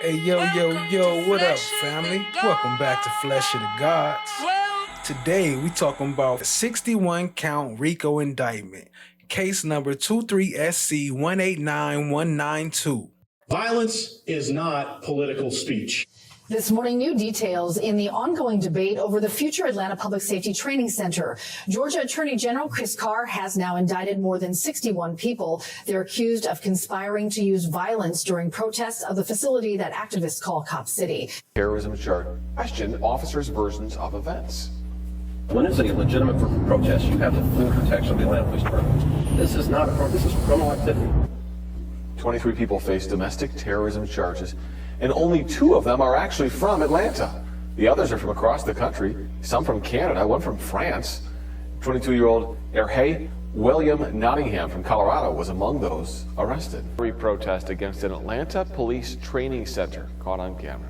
Hey, yo, what up, family? Welcome back to Flesh of the Gods. Today, we talking about the 61-count RICO indictment, case number 23SC189192. Violence is not political speech. This morning, new details in the ongoing debate over the future Atlanta Public Safety Training Center. Georgia Attorney General Chris Carr has now indicted more than 61 people. They're accused of conspiring to use violence during protests of the facility that activists call Cop City. Terrorism charge questioned officers' versions of events. When it's a legitimate protest, you have the full protection of the Atlanta Police Department. This is not a protest, this is criminal activity. 23 people face domestic terrorism charges, and only 2 of them are actually from Atlanta. The others are from across the country, some from Canada, one from France. 22-year-old Erhay William Nottingham from Colorado was among those arrested. A protest against an Atlanta police training center caught on camera.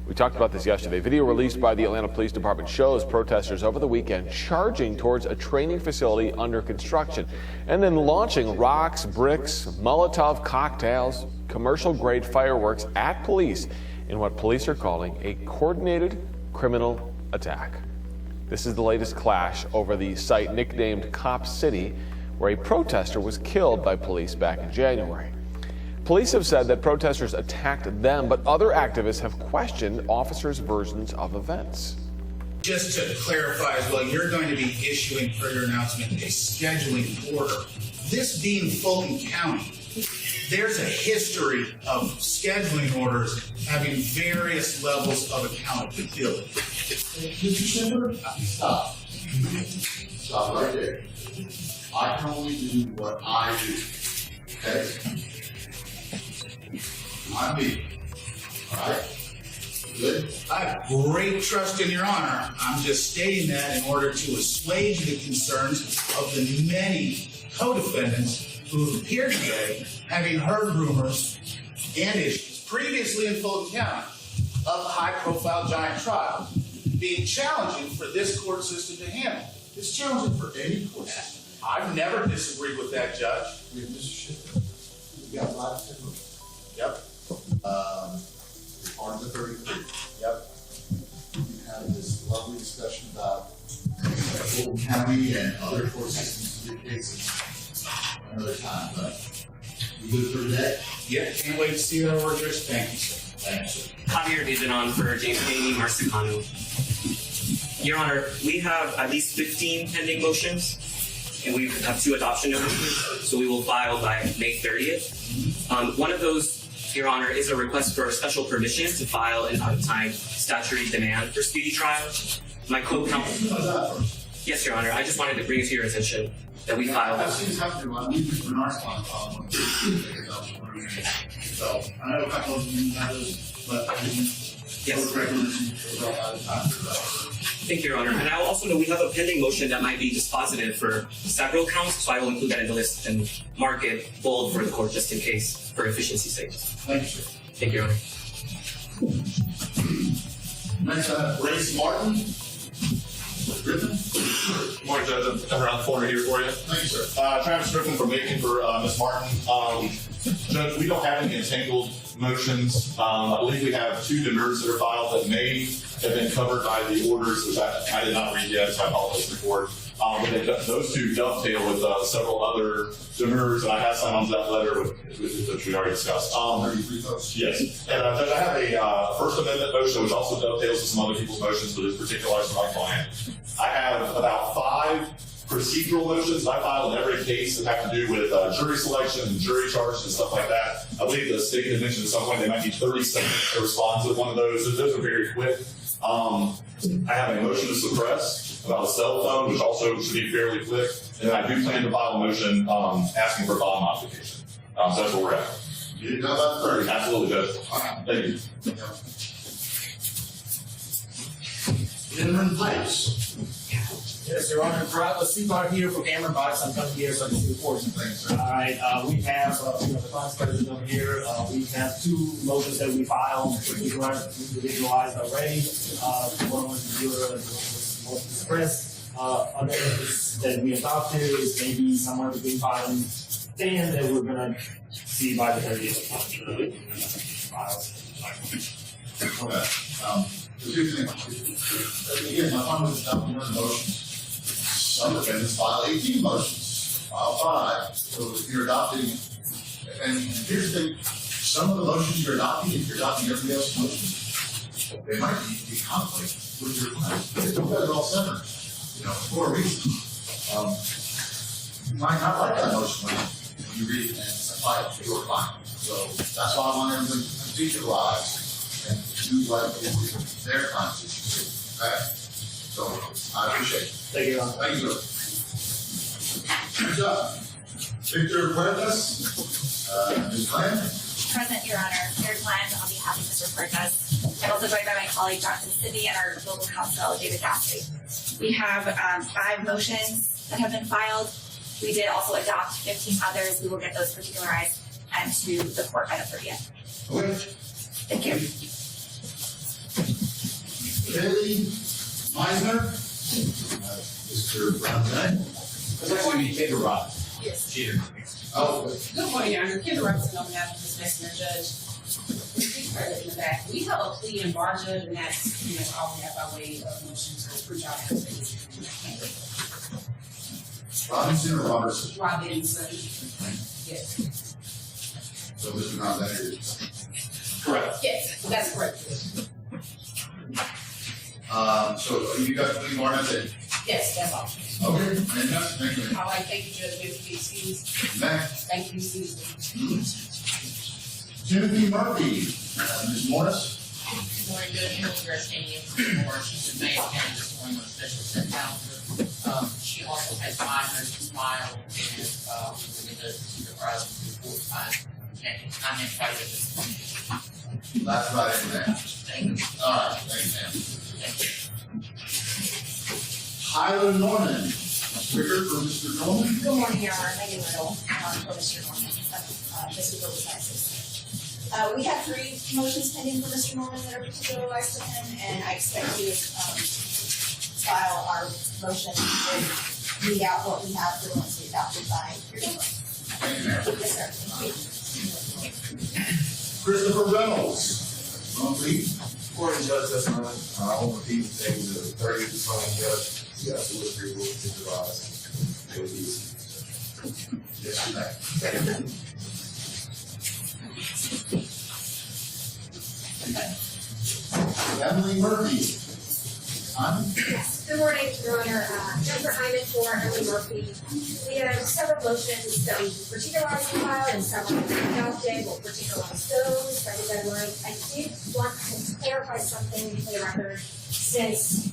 We talked about this yesterday. Video released by the Atlanta Police Department shows protesters over the weekend charging towards a training facility under construction and then launching rocks, bricks, Molotov cocktails, commercial-grade fireworks at police in what police are calling a coordinated criminal attack. This is the latest clash over the site nicknamed Cop City, where a protester was killed by police back in January. Police have said that protesters attacked them, but other activists have questioned officers' versions of events. Just to clarify as well, you're going to be issuing for your announcement a scheduling order. This being Fulton County, there's a history of scheduling orders having various levels of accountability. Mr. Schindler, stop. Stop right there. I can only do what I do. Okay? I'm me. All right? Good? I have great trust in your honor. I'm just stating that in order to assuage the concerns of the many co-defendants who have appeared today, having heard rumors and issues previously in Fulton County of high-profile giant trials being challenging for this court system to handle. It's challenging for any court system. I've never disagreed with that, Judge. We have Mr. Schindler. We got 5 to 10 minutes. Yep. Department 33. Yep. We can have this lovely discussion about Fulton County and other court systems to get cases another time, but we good for today? Yeah, can't wait to see our orders. Thank you, sir. Thank you, sir. Javier Dizanon for James Haney, Marcicano. Your Honor, we have at least 15 pending motions, and we have 2 adoption notices, so we will file by May 30th. One of those, Your Honor, is a request for a special permission to file an out-of-time statutory demand for speedy trial. My co-counsel. Yes, Your Honor. I just wanted to bring it to your attention that we filed. I've seen this happen to me. We've been our spot so I know a couple of you have those, but I didn't. Yes. Thank you, Your Honor. And I also know we have a pending motion that might be dispositive for several counts, so I will include that in the list and mark it bold for the court just in case, for efficiency's sake. Thank you, sir. Thank you, Your Honor. Next, I have Grace Martin. Griffin. Good morning, Judge. I'm around the corner here for you. Thank you, sir. Travis Griffin for Macon for Ms. Martin. Judge, we don't have any entangled motions. I believe we have 2 demurs that are filed that may have been covered by the orders, which I did not read yet, so I apologize to the court. But those 2 dovetail with several other demurs, and I have signed on to that letter, which we already discussed. 33 votes. Yes. And Judge, I have a First Amendment motion, which also dovetails with some other people's motions, but is particularized for my client. I have about 5 procedural motions that I filed in every case that have to do with jury selection and jury charges and stuff like that. I believe the state had mentioned at some point they might need 30 seconds to respond to one of those. Those are very quick. I have a motion to suppress about a cell phone, which also should be fairly quick. And then I do plan to file a motion asking for bond modification. So that's where we're at. You didn't know about 30? Absolutely, Judge. Thank you. Gentlemen, please. Yes, Your Honor. The Seaport here from Cameron Box. I'm coming here so I can see the court. Thanks, sir. All right. We have the vice president over here. We have 2 motions that we filed, individualized already. One was expressed. Other that we adopted is maybe somewhere between 5 and 10 that we're gonna see by the 30th. Okay. The two things. Again, my point was adopting your motions. Some defendants file 18 motions, file 5. So if you're adopting, and here's the thing, some of the motions you're adopting, if you're adopting everybody else's motions, they might be conflict with your client. You guys are all separate, for a reason. You might not like that motion when you read it and apply it to your client. So that's why I want everyone to contextualize and do what is their client's issue. Okay? So I appreciate it. Thank you, Your Honor. Thank you. Good job. Victor Puertas, Ms. Glenn. Present, Your Honor. Mayor Glenn, on behalf of Mr. Puertas. I'm also joined by my colleague, Jonathan Sidney, and our local counsel, David Gasly. We have 5 motions that have been filed. We did also adopt 15 others. We will get those particularized and to the court by the 30th. Okay. Thank you. Bailey Meisner. Mr. Brown. It's actually be Kid Rock. Yes. Cheater. Oh, Good morning, Your Honor. Kendra Robinson on behalf of the Messenger Judge. Please credit in the back. We have a plea in bar judge, and that's, all we have by way of motion to approve our application. Robinson or Robertson? Robinson. Yes. So Mr. Brown, that is. Correct. Yes, that's correct. So you got the more on that? Yes, that's all. Okay, thank you. All right, thank you, Judge. Maybe be excused. Next, Thank you, excuse me. Timothy Murphy, Ms. Morris. Good morning, Judge. Here we are standing in for more. She's the mayor and this morning with special set counsel. She also has minors to smile and we will get the trial report time. I'm in favor of this. That's right, ma'am. Thank you. All right, thank you, ma'am. Thank you. Tyler Norman, Ricker for Mr. Norman. Good morning, Your Honor. Megan Riddle, for Mr. Norman. This is Riddle's assistant. We have 3 motions pending for Mr. Norman that are particularized to him, and I expect you to file our motion and read out what we have for once we adopted by your number. Thank you, ma'am. Yes, sir. Thank you. Christopher Reynolds, please. Morning, Judge. That's fine. I won't repeat things. The 30th is fine, Judge. You got 2 or 3 rules to devise. It would be easy. Yes, ma'am. Emily Murphy. Yes. Good morning, Your Honor. Jennifer Hyman for Emily Murphy. We have several motions that we particularized and filed and several that we adopted. We'll particularize those by the deadline. I did want to clarify something for the record. Since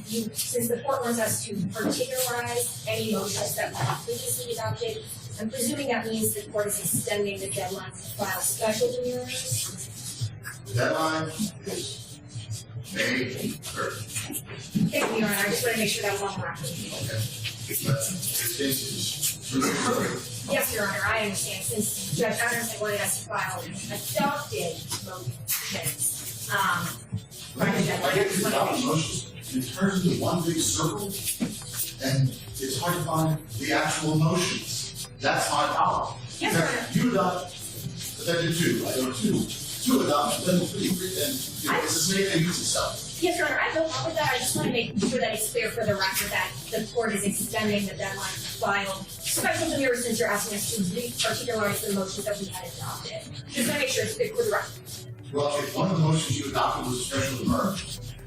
the court wants us to particularize any motions that were previously adopted, I'm presuming that means the court is extending the deadline to file special demurrers. The deadline is May 3rd. Thank you, Your Honor. I just want to make sure that was on the record. Okay. Yes, Your Honor, I understand. Since Judge Anderson wanted us to file adopted motions, by the deadline. I get these adopted motions, it turns into one big circle, and it's hard to find the actual motions. That's my problem. Yes, Your Honor. You adopt, but then do 2. I go 2 adopt, then 3, and it's the same thing use itself. Yes, Your Honor, I have no problem with that. I just want to make sure that it's clear for the record that the court is extending the deadline to file special demurrers since you're asking us to re-particularize the motions that we had adopted. Just want to make sure it's clear for the record. Well, if one of the motions you adopted was a special demur,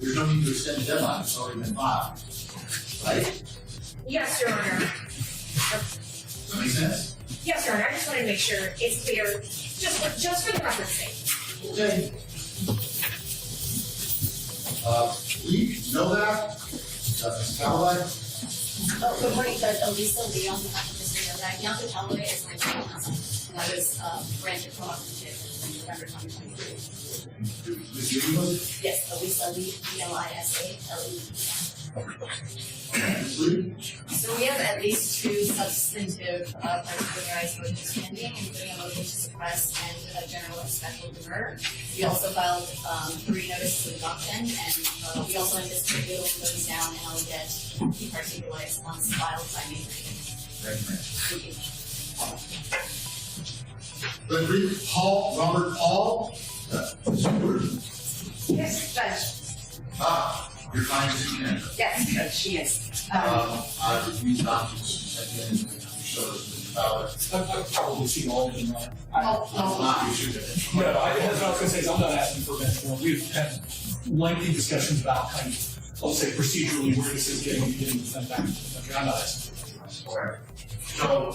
there's no need to extend the deadline, it's already been filed. Right? Yes, Your Honor. Does that make sense? Yes, Your Honor, I just want to make sure it's clear, just for the record's sake. Okay. Lee, Novak, Ms. Callaway. Good morning, Judge Elisa Lee on behalf of Mr. Novak. Bianca Callaway is my legal counsel, and I was granted co-operative in November 2023. Ms. Lee? Yes, Elisa Lee, ELISA-LE. So we have at least 2 substantive particularized motions pending, including a motion to suppress and a general and special demur. We also filed 3 notices of adoption, and we also anticipate whittling those down, and I'll get departicularized once filed by May 30th. Thank you. Paul, Robert Paul, Mr. Your client is in Canada. Yes, she is. I reviewed documents you sent in, you showed us Mr. Fowler. I've probably seen all of them, right? Not you should have. No, that's what I was gonna say, is I'm not asking for bench warrant. We've had lengthy discussions about kind of, let's say procedurally, where this is getting sent back to the country. I'm not asking for it. Okay. So,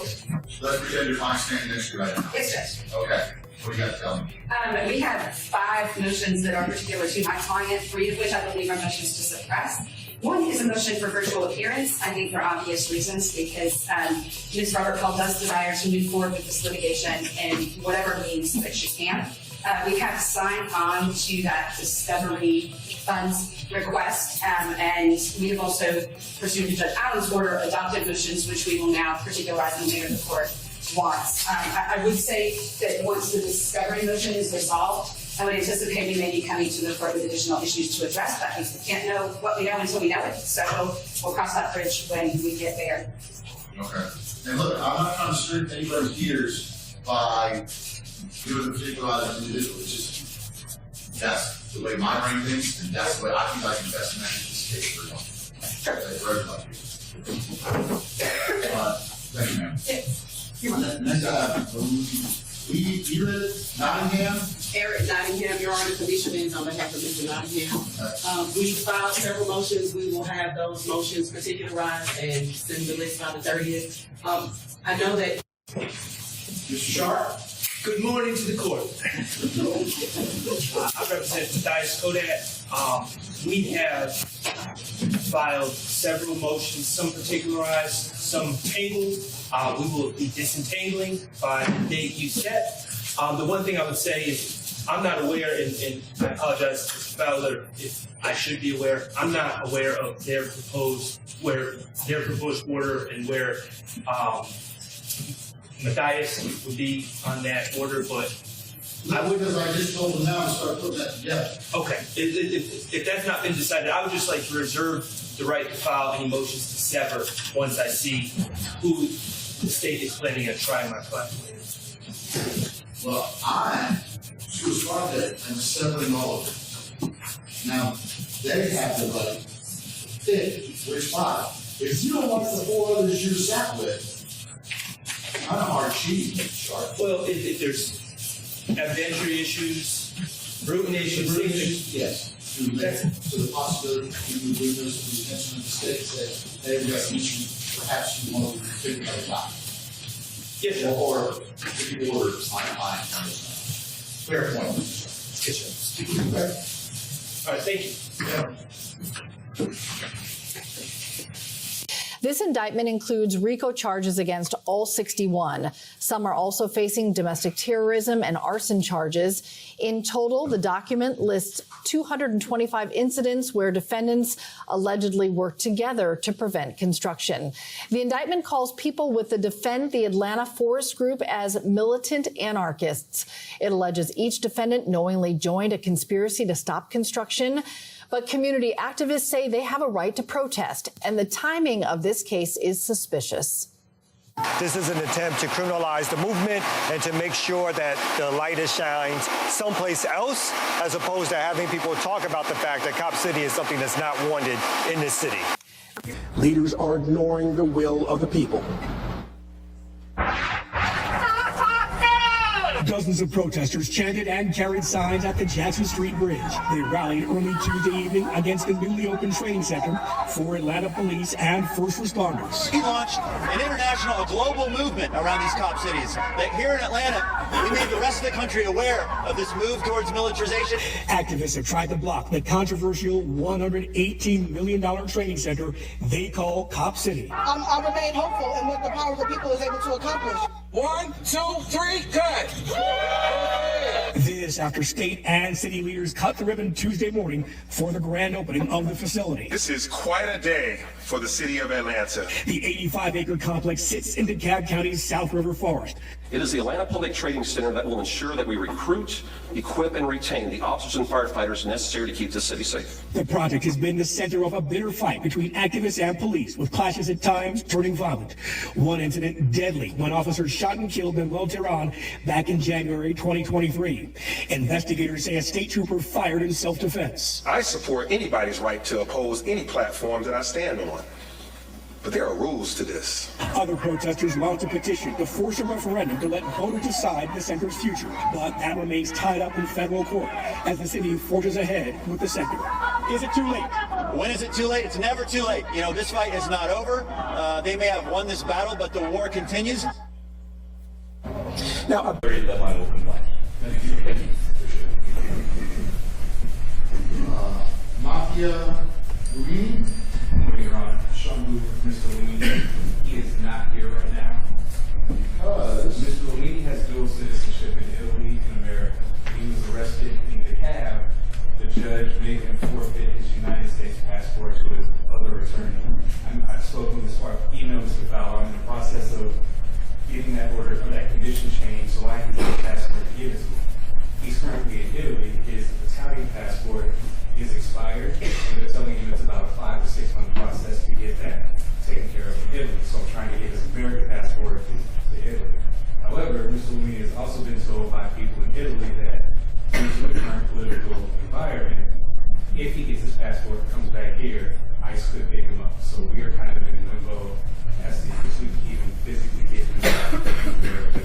let's pretend your client's standing next to you right now. Yes, Judge. Okay. What do you got to tell me? We have 5 motions that are particular to my client, 3 of which I believe are motions to suppress. One is a motion for virtual appearance, I think for obvious reasons, because Ms. Robert Call does desire to move forward with this litigation in whatever means that she can. We have signed on to that discovery funds request, and we have also pursued Judge Allen's order, adopted motions, which we will now particularize in the manner the court wants. I would say that once the discovery motion is resolved, I would anticipate we may be coming to the court with additional issues to address, but we can't know what we know until we know it. So we'll cross that bridge when we get there. Okay. And look, I'm not trying to strip anybody's ears by doing a particular individual. It's just, that's the way my brain thinks, and that's the way I think I can best manage this case for everybody. Thank you, ma'am. Yes. We live Nottingham. Eric Nottingham, Your Honor, Felicia Benz on behalf of Mr. Nottingham. We filed several motions. We will have those motions particularized and send the list by the 30th. I know that. Mr. Sharp. Good morning to the court. I represent Matthias Kodak. We have filed several motions, some particularized, some tabled. We will be disentangling by the date you set. The one thing I would say is I'm not aware, and I apologize to Mr. Fowler if I should be aware, I'm not aware of their proposed order and where Matthias would be on that order, but I would, because I just told them now to start putting that together. Okay, if that's not been decided, I would just like to reserve the right to file any motions to sever once I see who the state is planning on trying my client with. Well, I should start that and severing all of it. Now, they have the right to pick which file. If you don't like the 4 others you sat with, kind of hard cheating, Sharp. Well, if there's evidentiary issues, root issues, yes. So the possibility that you would bring those to the attention of the state and say, hey, we got an issue, perhaps you want to figure it out. Yes, sir. Or if you order, fine. Fair point. Yes, sir. All right, thank you. Yeah. This indictment includes RICO charges against all 61. Some are also facing domestic terrorism and arson charges. In total, the document lists 225 incidents where defendants allegedly worked together to prevent construction. The indictment calls people with the Defend the Atlanta Forest Group as militant anarchists. It alleges each defendant knowingly joined a conspiracy to stop construction. But community activists say they have a right to protest, and the timing of this case is suspicious. This is an attempt to criminalize the movement and to make sure that the light shines someplace else, as opposed to having people talk about the fact that Cop City is something that's not wanted in this city. Leaders are ignoring the will of the people. Dozens of protesters chanted and carried signs at the Jackson Street Bridge. They rallied early Tuesday evening against the newly opened training center for Atlanta police and first responders. We launched an international, a global movement around these cop cities. That here in Atlanta, we made the rest of the country aware of this move towards militarization. Activists have tried to block the controversial $118 million training center they call Cop City. I remain hopeful in what the power of the people is able to accomplish. 1, 2, 3, cut! This after state and city leaders cut the ribbon Tuesday morning for the grand opening of the facility. This is quite a day for the city of Atlanta. The 85-acre complex sits in DeKalb County's South River Forest. It is the Atlanta Public Trading Center that will ensure that we recruit, equip, and retain the officers and firefighters necessary to keep the city safe. The project has been the center of a bitter fight between activists and police, with clashes at times turning violent. One incident deadly when officers shot and killed Manuel Tehran back in January 2023. Investigators say a state trooper fired in self-defense. I support anybody's right to oppose any platform that I stand on. But there are rules to this. Other protesters launched a petition to force a referendum to let voters decide the center's future. But that remains tied up in federal court as the city forges ahead with the center. Is it too late? When is it too late? It's never too late. You know, this fight is not over. They may have won this battle, but the war continues. Now, Mafia Green. Your Honor, Sean Blue, Mr. Louini, he is not here right now. Mr. Louini has dual citizenship in Italy and America. He was arrested in the cab. The judge made him forfeit his United States passport to his other attorney. I've spoken with his email, Mr. Fowler. I'm in the process of getting that order for that condition change so I can get a passport to give it to him. He's currently in Italy. His Italian passport is expired, and they're telling him it's about a 5 to 6 month process to get that taken care of in Italy. So I'm trying to get his American passport to Italy. However, Mr. Louini has also been told by people in Italy that due to the current political environment, if he gets his passport and comes back here, ICE could pick him up. So we are kind of in limbo as to if we can even physically get him back to America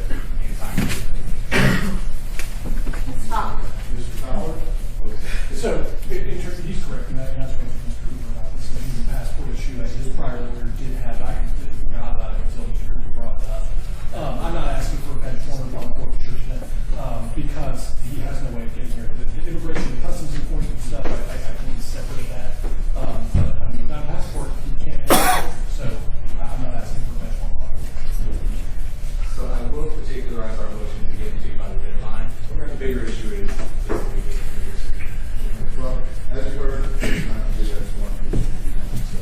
in time. Mr. Fowler? So, in terms of, he's correct in that answer Mr. Cooper about this passport issue. His prior lawyer did have documents that he forgot about it until Mr. Cooper brought it up. I'm not asking for a bench warrant on forfeiture today because he has no way of getting here. The immigration and customs enforcement stuff, I think is separate of that. But I mean, without a passport, he can't enter. So I'm not asking for a bench warrant. So I will particularize our motion to get into by the deadline. The bigger issue is well, as you heard, I did that one. So,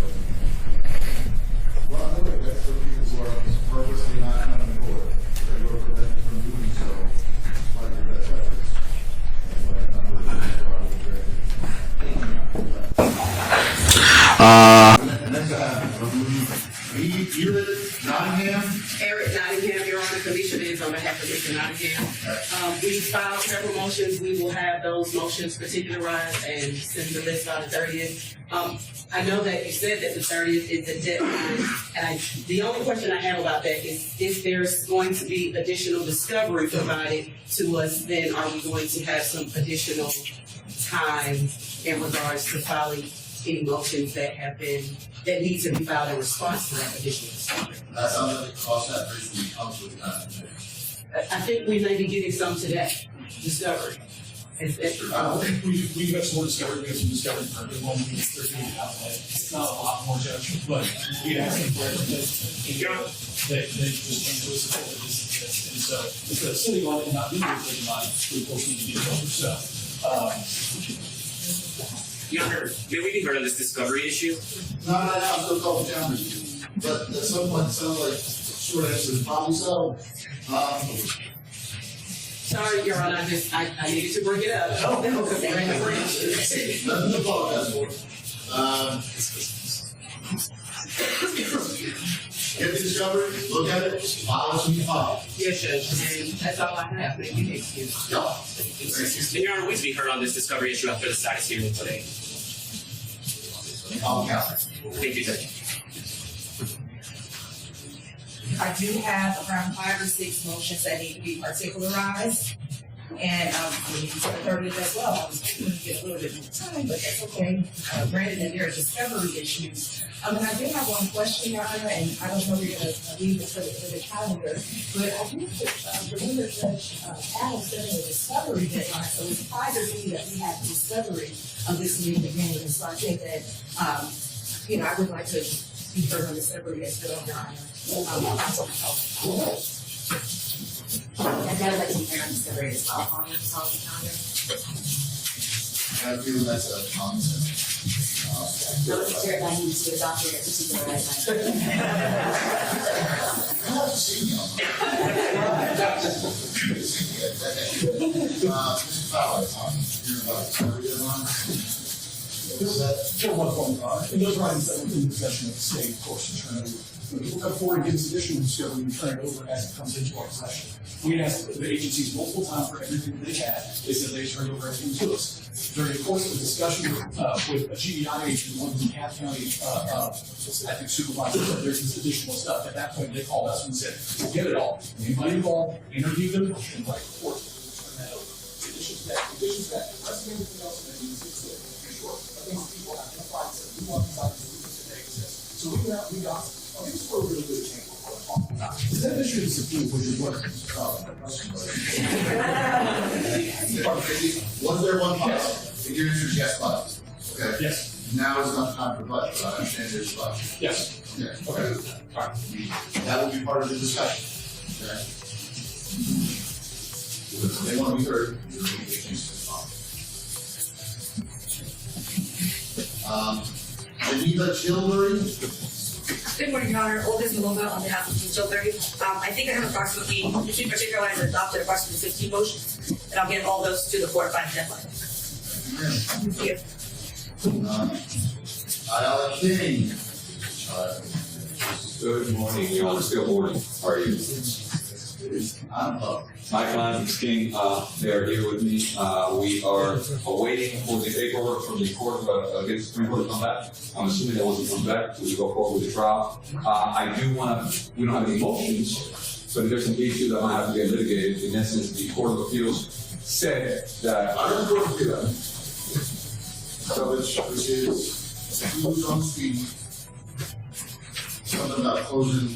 well, I know that that's for people who are purposely not coming to court. They will prevent you from doing so, like your best efforts. But I'm really you live Nottingham? Eric Nottingham, Your Honor, Felicia Benz on behalf of Mr. Nottingham. We filed several motions. We will have those motions particularized and send the list on the 30th. I know that you said that the 30th is the deadline, and the only question I have about that is if there's going to be additional discovery provided to us, then are we going to have some additional time in regards to filing any motions that need to be filed in response to that additional discovery? That sounds like it costs that bridge when it comes with that. I think we may be getting some to that discovery. We have some more discovery. We have some discovery for everyone. It's not a lot more, Judge, but we asked them for everything. They just came to us and said this is this. And so instead of sitting on it and not doing anything about it, we both need to get it over. So, Your Honor, may we be heard on this discovery issue? No, I'm still calling challenges. But at some point, it sounds like short answer is probably so. Sorry, Your Honor, I needed to bring it up. Nothing to apologize for. Get the discovery, look at it, file as you file. Yes, Judge, and that's all I have. Thank you, excuse. No. And Your Honor, we be heard on this discovery issue after the status hearing today. I'll count. Thank you, Judge. I do have around 5 or 6 motions that need to be particularized. And we need to the 30th as well. I was going to get a little bit more time, but that's okay. Granted that there are discovery issues. And I do have one question, Your Honor, and I don't know if you're going to leave it for the calendar, but I do remember Judge Adams said in the discovery deadline, so it's 5 or 3 that we have discovery of this new beginning. And so I think that, I would like to be heard on discovery as well, Your Honor. And that would like to be heard on discovery as well. On the calendar. I feel that's a common sense. No, it's very nice to adopt it at particularized language. Mr. Fowler, you're about For one point, in those writings that were in possession of the state, of course, to turn over. When people come forward and give us additional discovery, we turn it over as it comes into our possession. We had asked the agencies multiple times for everything that they had. They said they turned over everything to us. During the course of the discussion with a GEI agent, one of the DeKalb County, I think supervisor, said there's this additional stuff. At that point, they called us and said, we'll get it all. Anybody involved, interview them, and write reports. Turn that over. In addition to that, the rest of everything else that needs to exist. Sure. I think people have to find that we want these items to exist. So we got I think it's for a really good example of what I'm talking about. Is that issue of subpoena, which is what was there one policy? If your answer is yes, but. Okay. Yes. Now is not time for but, but I understand there's but. Yes. Okay. Okay. All right. That will be part of the discussion. Okay. They want to be heard. Geneva Chilbury. Good morning, Your Honor. Oldest Malonga on behalf of Team Chilbury. I think I have approximately, between particularized and adopted, approximately 15 motions, and I'll get all those to the court by the deadline. Thank you. Ayala King. Good morning, Your Honor. Good morning. How are you? My client is King. They are here with me. We are awaiting for the paperwork from the court against the Supreme Court to come back. I'm assuming they want to come back to go forward with the trial. I do want to, we don't have any motions, but there's some issues that might have to get litigated. In essence, the Court of Appeals said that. I don't know if you do that. So which is who's on speed. Something about closing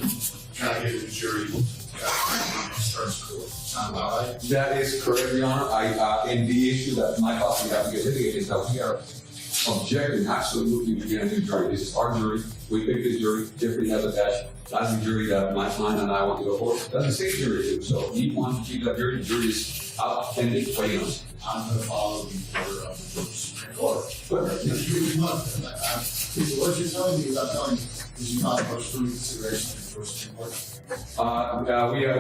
jacket and jury. That is correct, Your Honor. And the issue that my client will have to get litigated is that we are objecting absolutely to get a new jury. This is our jury. We picked this jury. Jeffrey has attached. That's the jury that my client and I want to go for. That's the same jury too. So we want to keep that jury. The jury is out pending waiting on us. I'm going to follow the order of the Supreme Court. What you're telling me is I'm telling you, is you not approach through consideration of the Supreme Court?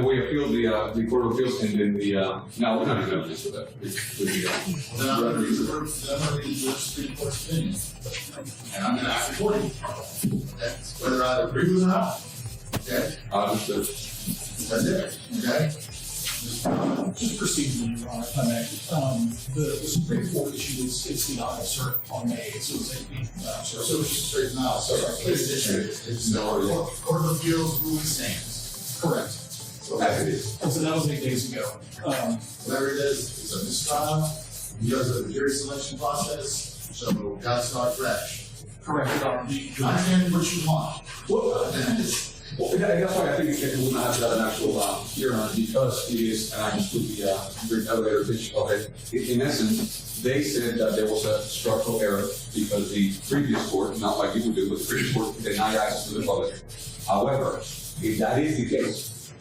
We appealed the Court of Appeals and then the no, we're not even going to do that. Then I'm going to read the Supreme Court's opinion, and I'm going to ask accordingly. Okay, whether I agree with it or not. Okay. Understood. That's it. Okay. Just procedurally, Your Honor, if I may. The Supreme Court issued its denial cert on May, so it's a so it's just straight denial. So it's no Court of Appeals ruling stands. Correct. So as it is. And so that was 8 days ago. Whatever it is, it's a mistrial. Because of the jury selection process, so got to start fresh. Correct, Your Honor. I understand what you want. Well, that's why I think it would not have to have an actual hearing because it is, and I just put the elevator pitch of it. In essence, they said that there was a structural error because the previous court, not like you would do, but the previous court denied access to the public. However, if that is the case,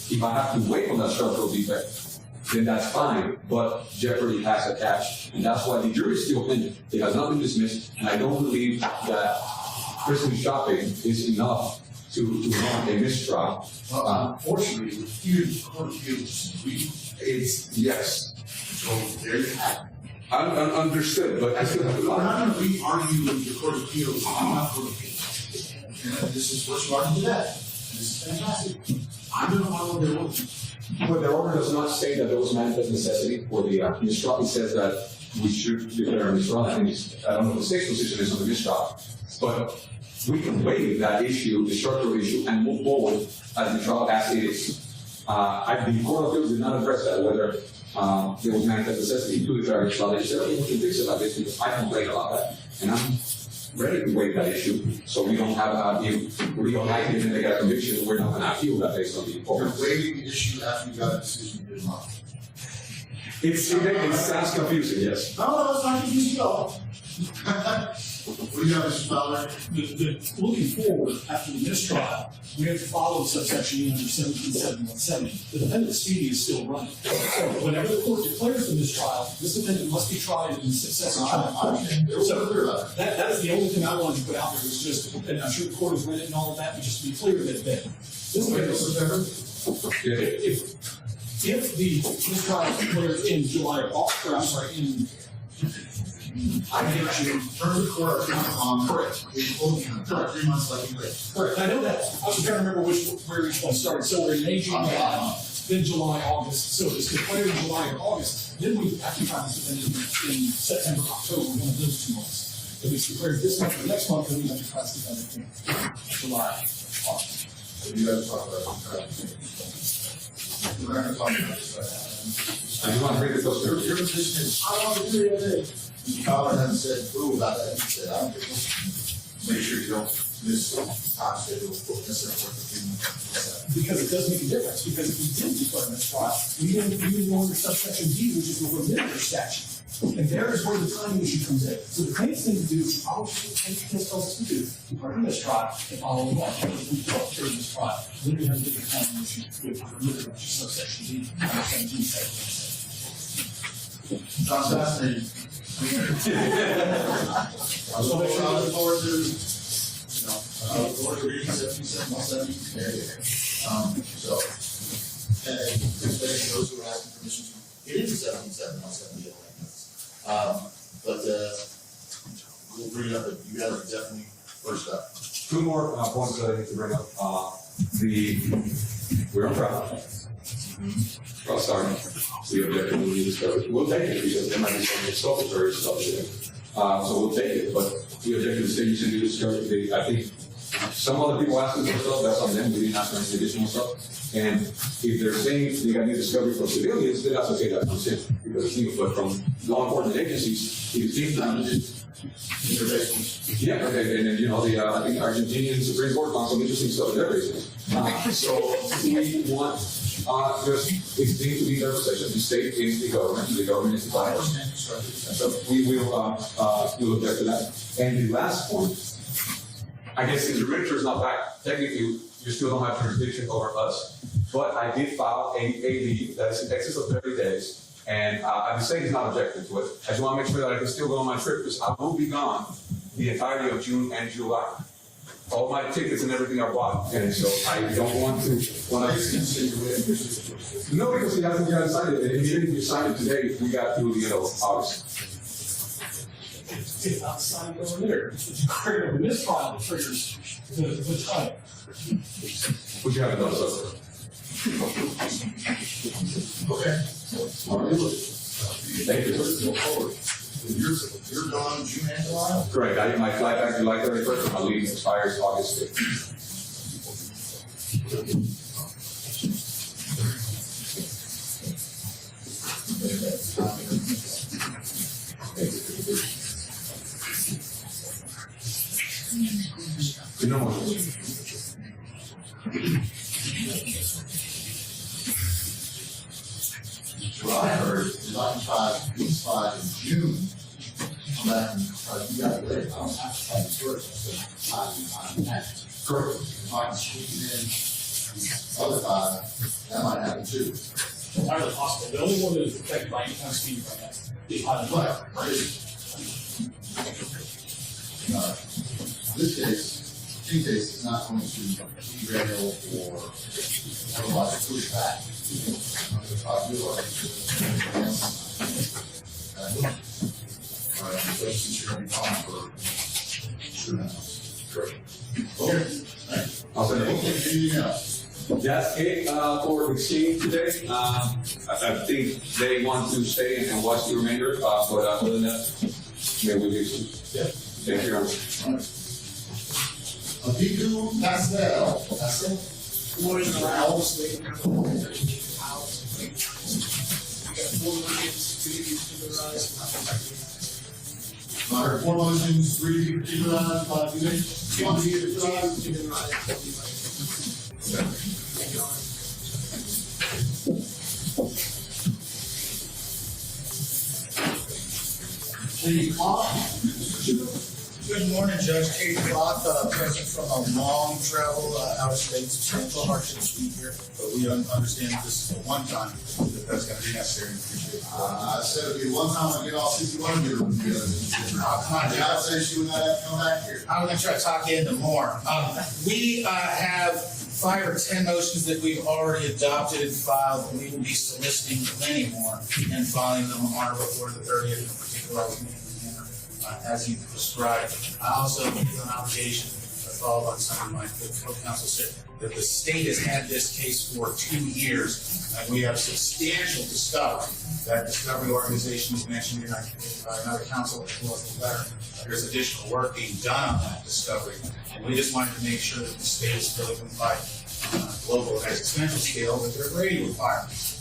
if I have to wait on that structural defect, then that's fine, but jeopardy has attached, and that's why the jury is still pending. It has not been dismissed, and I don't believe that Christmas shopping is enough to run a mistrial. Unfortunately, here the Court of Appeals, it's yes. So there you have it. Understood, but I still have to We're not going to re-argue with the Court of Appeals. I'm not Court of Appeals. And this is what's running today. This is fantastic. I'm going to follow their order. But their order does not say that there was manifest necessity for the mistrial. It says that we should declare a mistrial. I don't know what the state's position is on the mistrial, but we can waive that issue, the structural issue, and move forward as the trial as it is. The Court of Appeals did not address that, whether there was manifest necessity to declare a mistrial. They said, we can fix it like this because I complained about that. And I'm ready to waive that issue so we don't have realize it and they got a conviction. We're not going to appeal that based on the You're waiving the issue after you got a decision you didn't want. It sounds confusing, yes. No, it's not confusing at all. What do you have, Mr. Fowler? Looking forward, after the mistrial, we have to follow subsection E under 17.717. The defendant's speedy is still running. So whenever the court declares the mistrial, this defendant must be tried in successive trials. So that is the only thing I wanted to put out there was just, and I'm sure the court has read it and all of that, but just to be clear that this if the mistrial is declared in July or August, or I'm sorry, in I get you. Terms of court, correct. Correct. 3 months like you did. Correct. I know that. I was trying to remember where each one started. So we're in May, June, then July, August. So it's declared in July or August. Then we have to try this defendant in September, October, one of those 2 months. If it's declared this month or next month, then we have to try this defendant in July, August. So you guys talk about it. We're not going to talk about this right now. I just want to bring this up to Your position is, I want to do it. Mr. Fowler hasn't said boo about that. He said, I don't think make sure you don't miss time schedule for because it does make a difference. Because if we did declare mistrial, we didn't go under subsection D, which is the remitter statute. And there is where the timing issue comes in. So the cleanest thing to do is follow what the case tells us to do. Declare mistrial and follow the law. If we don't declare mistrial, then we have a different timing issue with the remitter, which is subsection D, under 17.7. Sounds fascinating. So I look forward to, I look forward to reading 17.717. So, and those who are asking permission to get into 17.717. But we'll bring it up, you guys are definitely first up. 2 more points that I need to bring up. We're on trial. Well, sorry. We object to the discovery. We'll take it because there might be some exculpatory stuff there. So we'll take it, but we object to the state using the discovery. I think some other people asking for stuff, that's on them. We didn't ask for any additional stuff. And if they're saying they got new discovery from civilians, then that's okay, that comes in. Because it's new, but from law enforcement agencies, it seems to yeah, okay, and then, I think Argentinian Supreme Court found some interesting stuff in their cases. So we want just it needs to be their possession. The state is the government is the client. So we will object to that. And the last point, I guess since the registrar is not back, technically you still don't have jurisdiction over us, but I did file a leave that is in excess of 30 days. And the state is not objecting to it. I just want to make sure that I can still go on my trip because I will be gone the entirety of June and July. All my tickets and everything are bought, and so I don't want to. No, because he hasn't got decided. And if he didn't sign it today, we got through the August. It's not signed over there. It's declared a mistrial that triggers the time. Would you have another subject? Okay. All right. Thank you. You're gone June and July? Correct. My flight back July 31st, and my leave expires August 5th. What I heard is occupied these 5 in June. I'm back and you got it later. I don't have to find the first. I'm next. Correct. If I can squeeze in these other 5, that might happen too. Entirely possible. The only one that is affected by any kind of speed right now is Highland Park. This case, in case, is not going to derail or otherwise push back. Especially since you're going to be calling for 2 hours. Correct. Okay. I'll send it. Anything else? That's it for exchange today. I think they want to stay and watch the remainder, but other than that, maybe we'll do some. Yeah. Thank you, Your Honor. Abiku Pastel. What is the house? I heard 4 motions, 3 to be particularized, 5 to be 1 to be particularized. The clock. Good morning, Judge Katie Block, present from a long travel out of state, substantial hardship to be here, but we understand that this is a one-time, that's going to be necessary. Appreciate it. I said it'd be one time I get all 61 years. Come on, I said she would not have to come back here. I'm going to try to talk you into more. We have 5 or 10 motions that we've already adopted and filed, and we will be soliciting many more and filing them on or before the 30th in a particularized manner, as you prescribed. I also have an obligation to follow on something my co-counsel said, that the state has had this case for 2 years, and we have substantial discovery. That discovery organization was mentioned here by another counsel as well as the letter. There's additional work being done on that discovery, and we just wanted to make sure that the state is fully compliant on a global and existential scale with their grading requirements.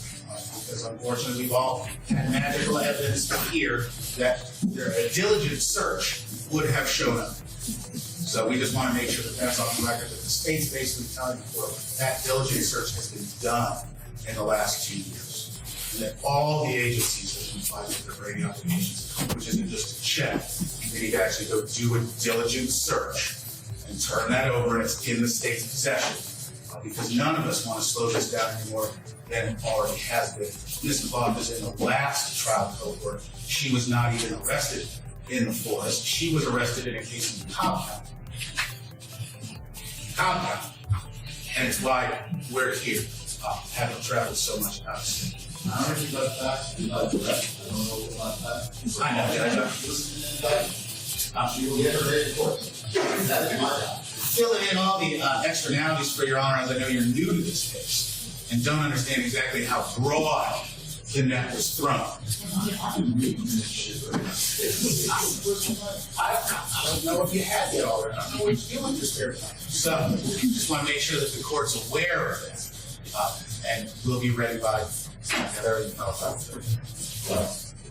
Because unfortunately, we've all had magical evidence here that a diligent search would have shown up. So we just want to make sure that that's on the record, that the state's basically telling the court that diligent search has been done in the last 2 years. And that all the agencies have complied with their grading obligations, which isn't just a check. They need to actually go do a diligent search and turn that over, and it's in the state's possession. Because none of us want to slow this down anymore than it already has been. Ms. Bob is in the last trial cohort. She was not even arrested in the forest. She was arrested in a case in compound. And it's why we're here, having traveled so much out of state. I don't know if you got that, you got that. I don't know about that. I know, Judge. She will get her day in court. That's my job. Filling in all the externalities for Your Honor, as I know you're new to this case and don't understand exactly how broad the net was thrown. I don't know if you had it already. I don't know what you're doing this spare time. So just want to make sure that the court's aware of that, and we'll be ready by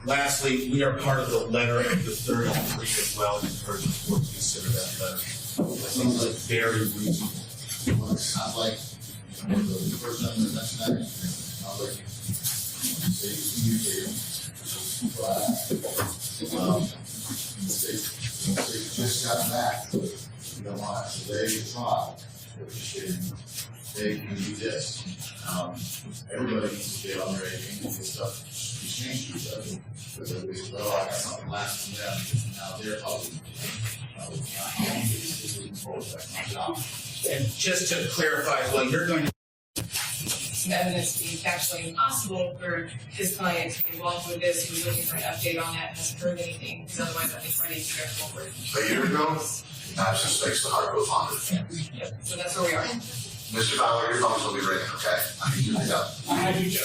lastly, we are part of the letter of the 33 as well, and encourage the court to consider that letter. That seems like very reasonable. Sounds like the first time that that's that. Sounds like they just got back. You don't want to delay the trial. They can do this. Everybody needs to get on their A game and get stuff exchanged to each other. But they say, well, I got something last from them, now they're probably. And just to clarify as well, you're going to Some evidence being factually impossible for his client to be involved with this. He was looking for an update on that and hasn't heard anything, because otherwise I think ready to go forward. A year ago, absence makes the heart go fonder. Yep. So that's where we are. Mr. Fowler, your phones will be ringing, okay? I need you to go. I do too.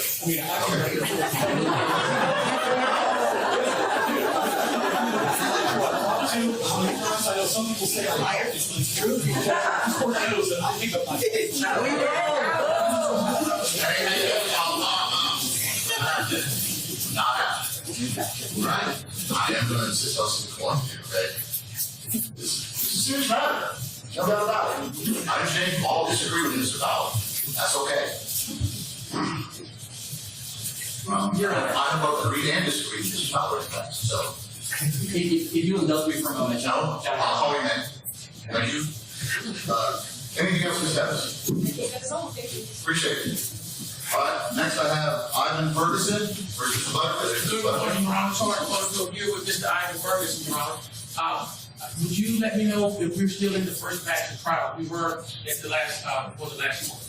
I know some people say I'm liar. It's true. Court knows that I think I'm Not happening. Right? I am going to insist on some decorum here, okay? This is a serious matter. No doubt about it. I understand you all disagree with Mr. Fowler. That's okay. I'm both agree and disagree with Mr. Fowler, so. If you indulge me for a moment, No, I'll call your name. Thank you. Anything else, Ms. Evans? That's all. Thank you. Appreciate it. All right, next I have Ivan Ferguson versus the Butler. Your Honor, sorry, I'm going to review with Mr. Ivan Ferguson, Your Honor. Would you let me know if we're still in the first batch of trial? We were at the last, for the last one.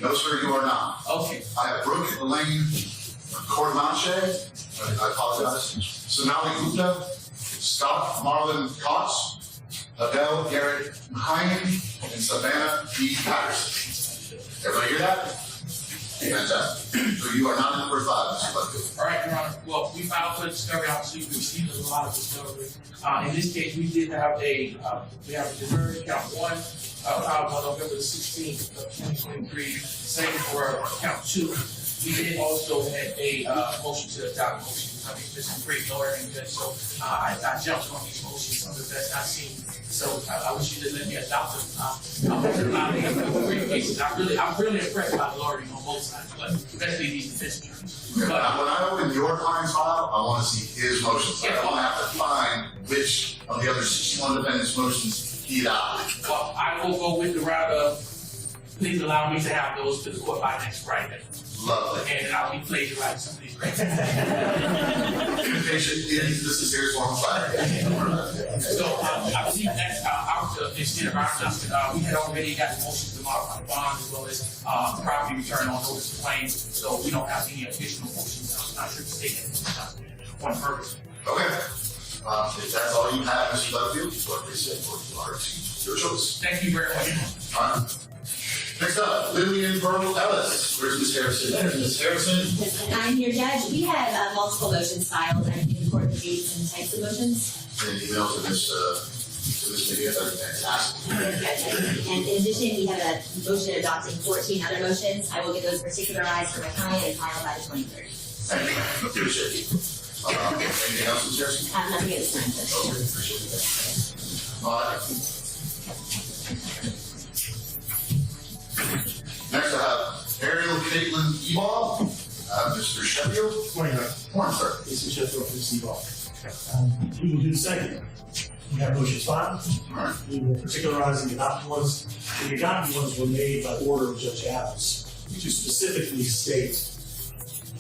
No, sir, you are not. Okay. I have Brooke Elaine Cordomanche. I apologize. Sonali Gupta, Scott Marlon Cox, Adele Garrett Heinen, and Savannah D. Patterson. Everybody hear that? Fantastic. So you are not in the first five, Mr. Butler. All right, Your Honor. Well, we filed for discovery. Obviously, we received a lot of discovery. In this case, we did have a deferred count one, filed on November the 16th of 2023. Same for count two. we did also have a motion to adopt motion. I mean, there's some great lawyering good, so I jumped on these motions on the best I've seen. So I wish you did let me adopt them. I'm really impressed by the lawyering on both sides, but especially these defense attorneys. When I open your client's file, I want to see his motions. I don't have to find which of the other 61 defendants' motions he adopted. Well, I will go with the route of, please allow me to have those to the court by next Friday. Lovely. And I'll be plagiarizing some of these grants. Invitation, this is a serious form of fire. So I believe that out the extent of our announcement, we had already got the motions to modify the bond as well as property return on notice of claims. So we don't have any additional motions. I'm not sure to state that one purpose. Okay. If that's all you have, Mr. Butterfield, what they said for your choice. Thank you very much. All right. Next up, Lillian Pearl Ellis. Where's Ms. Harrison? There's Ms. Harrison. I'm here, Judge. We had multiple motions filed, and the court debates and types of motions. And email to this media. That's fantastic. And in addition, we have a motion adopting 14 other motions. I will get those particularized for my client and filed by the 23rd. Thank you. Appreciate it. Anything else, Ms. Harrison? Nothing at this time, Judge. Okay, appreciate that. All right. Next, I have Ariel Caitlin Ebal, Mr. Sheffield. Morning, sir. This is Sheffield from Seaball. We will do the second. We have motions filed. All right. We will particularize the adopted ones. The adopted ones were made by order of Judge Adams to specifically state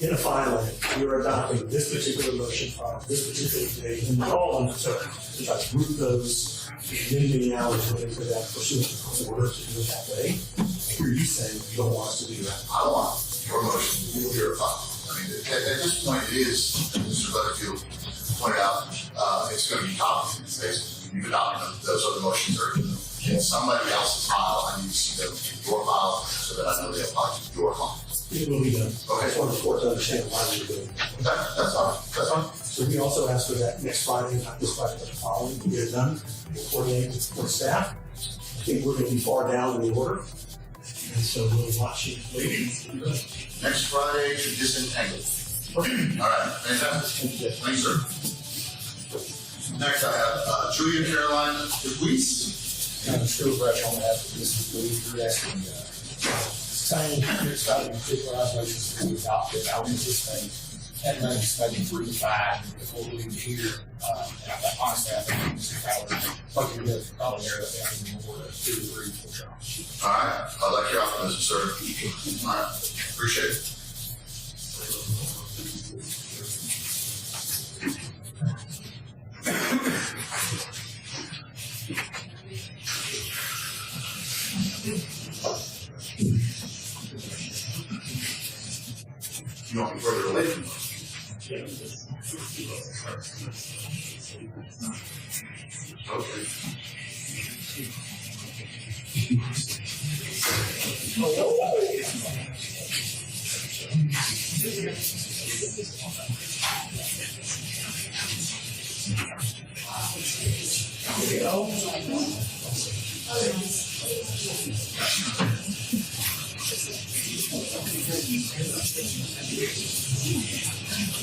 in a filing, we are adopting this particular motion file, this particular date, and we all undertook to try to group those many, many hours went into that pursuant to order to do it that way. Here you saying you don't want us to do that. I don't want your motion. You will hear a file. I mean, at this point, it is, as Mr. Butterfield pointed out, it's going to be copies in this case. You've adopted them. Those other motions are in somebody else's file. I need to see them in your file so that I know they apply to your file. It will be done. Okay. I just want the court to understand why we're doing it. That's fine. That's fine. So we also ask for that next Friday, not this Friday, but the following, to get it done. We'll coordinate with court staff. I think we're going to be far down in the order. And so we'll watch it later. Next Friday to disentangle. Okay. All right. Fantastic. Thank you, sir. Next, I have Julia Caroline DeWeese. Still fresh on behalf of Mrs. Louise, we're asking same exciting particular motions to be adopted. I would anticipate that maybe 3 to 5 before we leave here. And honestly, I think Mr. Fowler, like you did, probably narrow that down even more to 2 to 3 for sure. All right. I like your optimism, sir. All right. Appreciate it. You want me further away from them? Okay.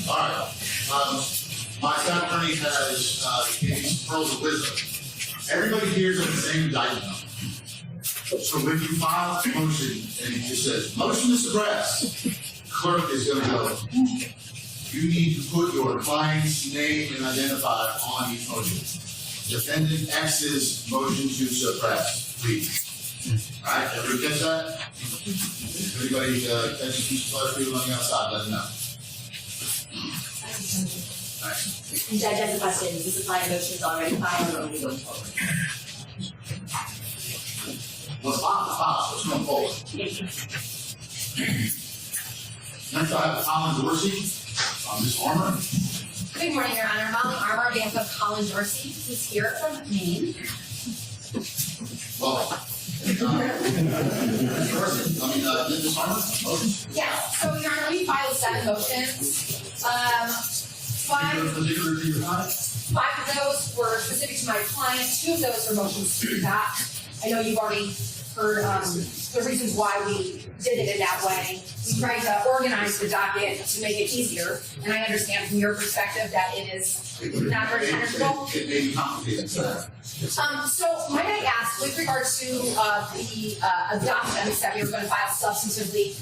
All right. My staff attorney has gave me some pearls of wisdom. Everybody here is on the same indictment number. So when you file a motion and it just says motion to suppress, clerk is going to go, you need to put your client's name and identifier on each motion. Defendant X's motion to suppress, please. All right, everybody get that? If anybody catches Mr. Butterfield on the outside, let him know. Nice. And Judge has a question. Is the supply motions already filed or are we going forward? Well, it's fine, let's go forward. Next, I have Colin Dorsey, Ms. Armour. Good morning, Your Honor. Molly Armour, on behalf of Colin Dorsey, who's here from Maine. Well, Ms. Armour? Yeah, so Your Honor, we filed 7 motions. 5 of those were specific to my client. 2 of those were motions to back. I know you've already heard the reasons why we did it in that way. We tried to organize the docket to make it easier, and I understand from your perspective that it is not very manageable. It may be complicated, sir. So might I ask, with regard to the adoptions that you're going to file substantively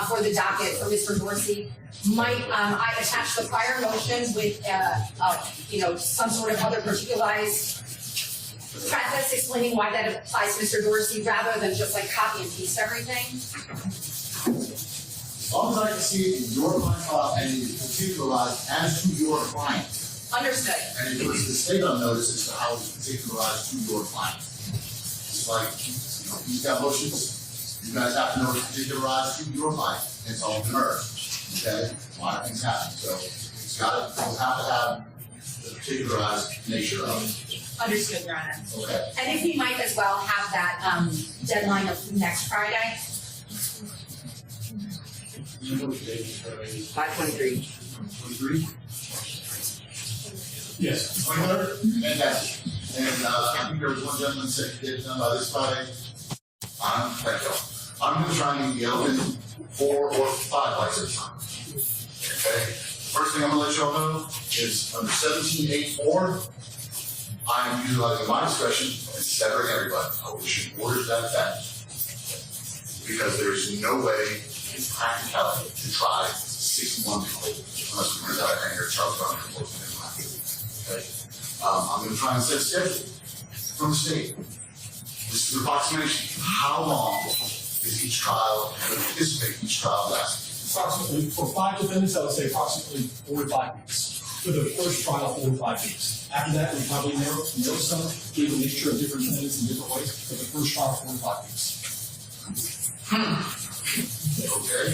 for the docket for Mr. Dorsey, might I attach the prior motion with some sort of other particularized preface explaining why that applies to Mr. Dorsey rather than just like copy and paste everything? As long as I can see it in your client file and it is particularized as to your client. Understood. And it puts the state on notice as to how it's particularized to your client. It's like, you've got motions, you guys have to know it's particularized to your client. It's all merged, okay? A lot of things happen, so you'll have to have the particularized nature of it. Understood, Your Honor. Okay. And if we might as well have that deadline of next Friday. 5:23. 23? Yes. 23rd? Fantastic. And I think there was one gentleman said to get it done by this Friday. I'm going to try and get open 4 or 5 lights at a time. Okay? First thing I'm going to let y'all know is under 1784, I'm utilizing my discretion and severing everybody. I will issue orders to that effect. Because there's no way in practicality to try 61 people unless we run out of anger, Charles Brown, and okay? I'm going to try and set a schedule from the state. This is an approximation. How long is each trial, and anticipate each trial lasting? Approximately, for 5 defendants, I would say approximately 4 to 5 weeks. For the first trial, 4 to 5 weeks. After that, we probably narrow some, give a mixture of different defendants in different ways. For the first trial, 4 to 5 weeks. Okay.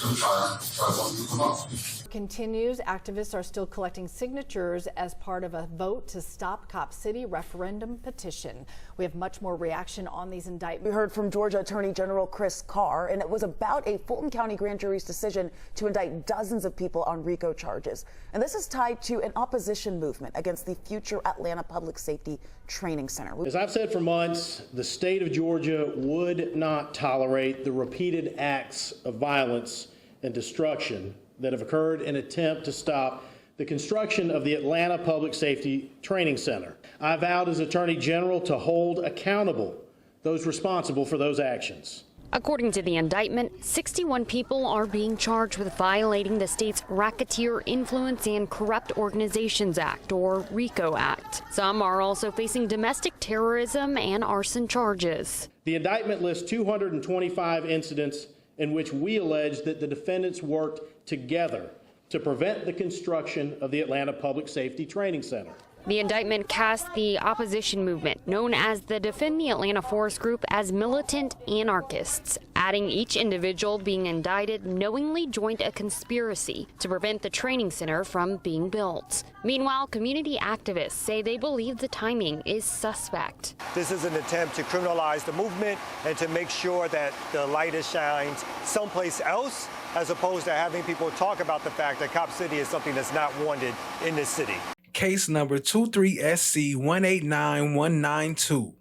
I'm going to try one to come up. Continues. Activists are still collecting signatures as part of a vote to stop Cop City referendum petition. We have much more reaction on these indictments. We heard from Georgia Attorney General Chris Carr, and it was about a Fulton County grand jury's decision to indict dozens of people on RICO charges. And this is tied to an opposition movement against the future Atlanta Public Safety Training Center. As I've said for months, the state of Georgia would not tolerate the repeated acts of violence and destruction that have occurred in an attempt to stop the construction of the Atlanta Public Safety Training Center. I vowed as Attorney General to hold accountable those responsible for those actions. According to the indictment, 61 people are being charged with violating the state's Racketeer Influence and Corrupt Organizations Act, or RICO Act. Some are also facing domestic terrorism and arson charges. The indictment lists 225 incidents in which we allege that the defendants worked together to prevent the construction of the Atlanta Public Safety Training Center. The indictment casts the opposition movement, known as the Defend the Atlanta Forest Group, as militant anarchists, adding each individual being indicted knowingly joined a conspiracy to prevent the training center from being built. Meanwhile, community activists say they believe the timing is suspect. This is an attempt to criminalize the movement and to make sure that the light is shined someplace else, as opposed to having people talk about the fact that Cop City is something that's not wanted in this city. Case number 23SC189192.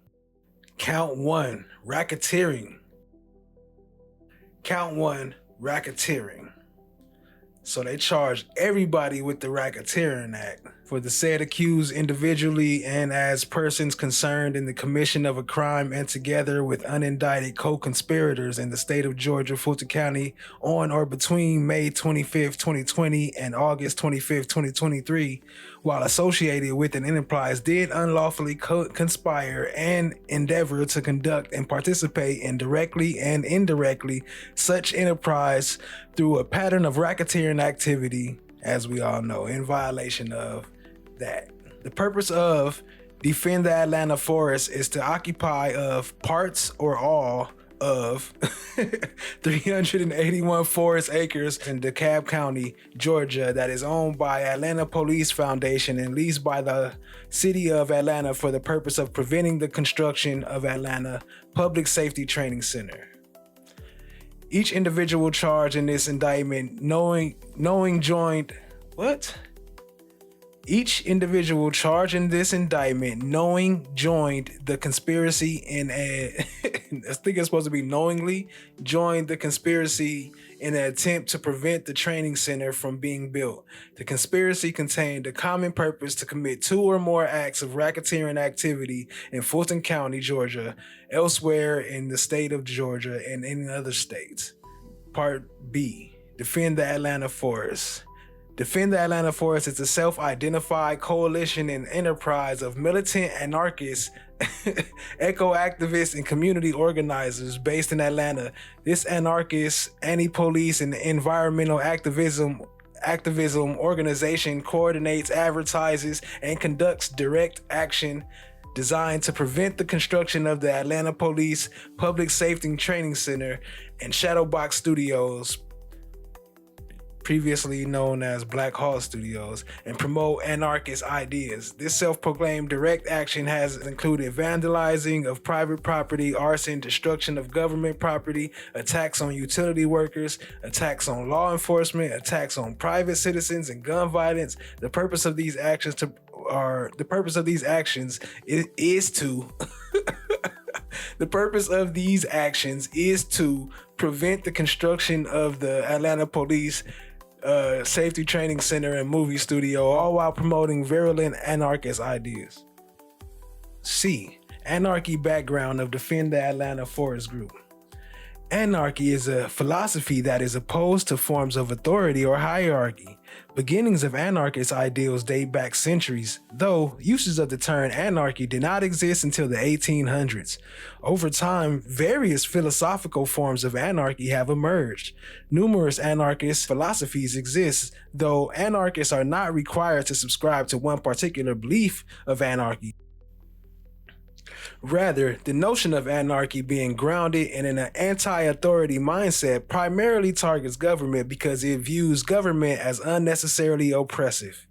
Count 1, racketeering. Count 1, racketeering. So they charged everybody with the Racketeering Act for the said accused individually and as persons concerned in the commission of a crime and together with unindicted co-conspirators in the state of Georgia, Fulton County, on or between May 25th, 2020 and August 25th, 2023, while associated with an enterprise did unlawfully conspire and endeavor to conduct and participate in directly and indirectly such enterprise through a pattern of racketeering activity, as we all know, in violation of that. The purpose of Defend the Atlanta Forest is to occupy of parts or all of 381 forest acres in DeKalb County, Georgia, that is owned by Atlanta Police Foundation and leased by the city of Atlanta for the purpose of preventing the construction of Atlanta Public Safety Training Center. Each individual charged in this indictment knowing joint Each individual charged in this indictment joined the conspiracy in a, I think it's supposed to be knowingly joined the conspiracy in an attempt to prevent the training center from being built. The conspiracy contained a common purpose to commit 2 or more acts of racketeering activity in Fulton County, Georgia, elsewhere in the state of Georgia, and in other states. Part B, defend the Atlanta Forest. Defend the Atlanta Forest is a self-identified coalition and enterprise of militant anarchists, eco-activists, and community organizers based in Atlanta. This anarchist, anti-police, and environmental activism organization coordinates, advertises, and conducts direct action designed to prevent the construction of the Atlanta Police Public Safety Training Center and Shadowbox Studios, previously known as Black Hall Studios, and promote anarchist ideas. This self-proclaimed direct action has included vandalizing of private property, arson, destruction of government property, attacks on utility workers, attacks on law enforcement, attacks on private citizens, and gun violence. The purpose of these actions is to prevent the construction of the Atlanta Police Safety Training Center and movie studio, all while promoting virulent anarchist ideas. C. Anarchy background of Defend the Atlanta Forest Group. Anarchy is a philosophy that is opposed to forms of authority or hierarchy. Beginnings of anarchist ideals date back centuries, though uses of the term anarchy did not exist until the 1800s. Over time, various philosophical forms of anarchy have emerged. Numerous anarchist philosophies exist, though anarchists are not required to subscribe to one particular belief of anarchy. Rather, the notion of anarchy being grounded in an anti-authority mindset primarily targets government because it views government as unnecessarily oppressive.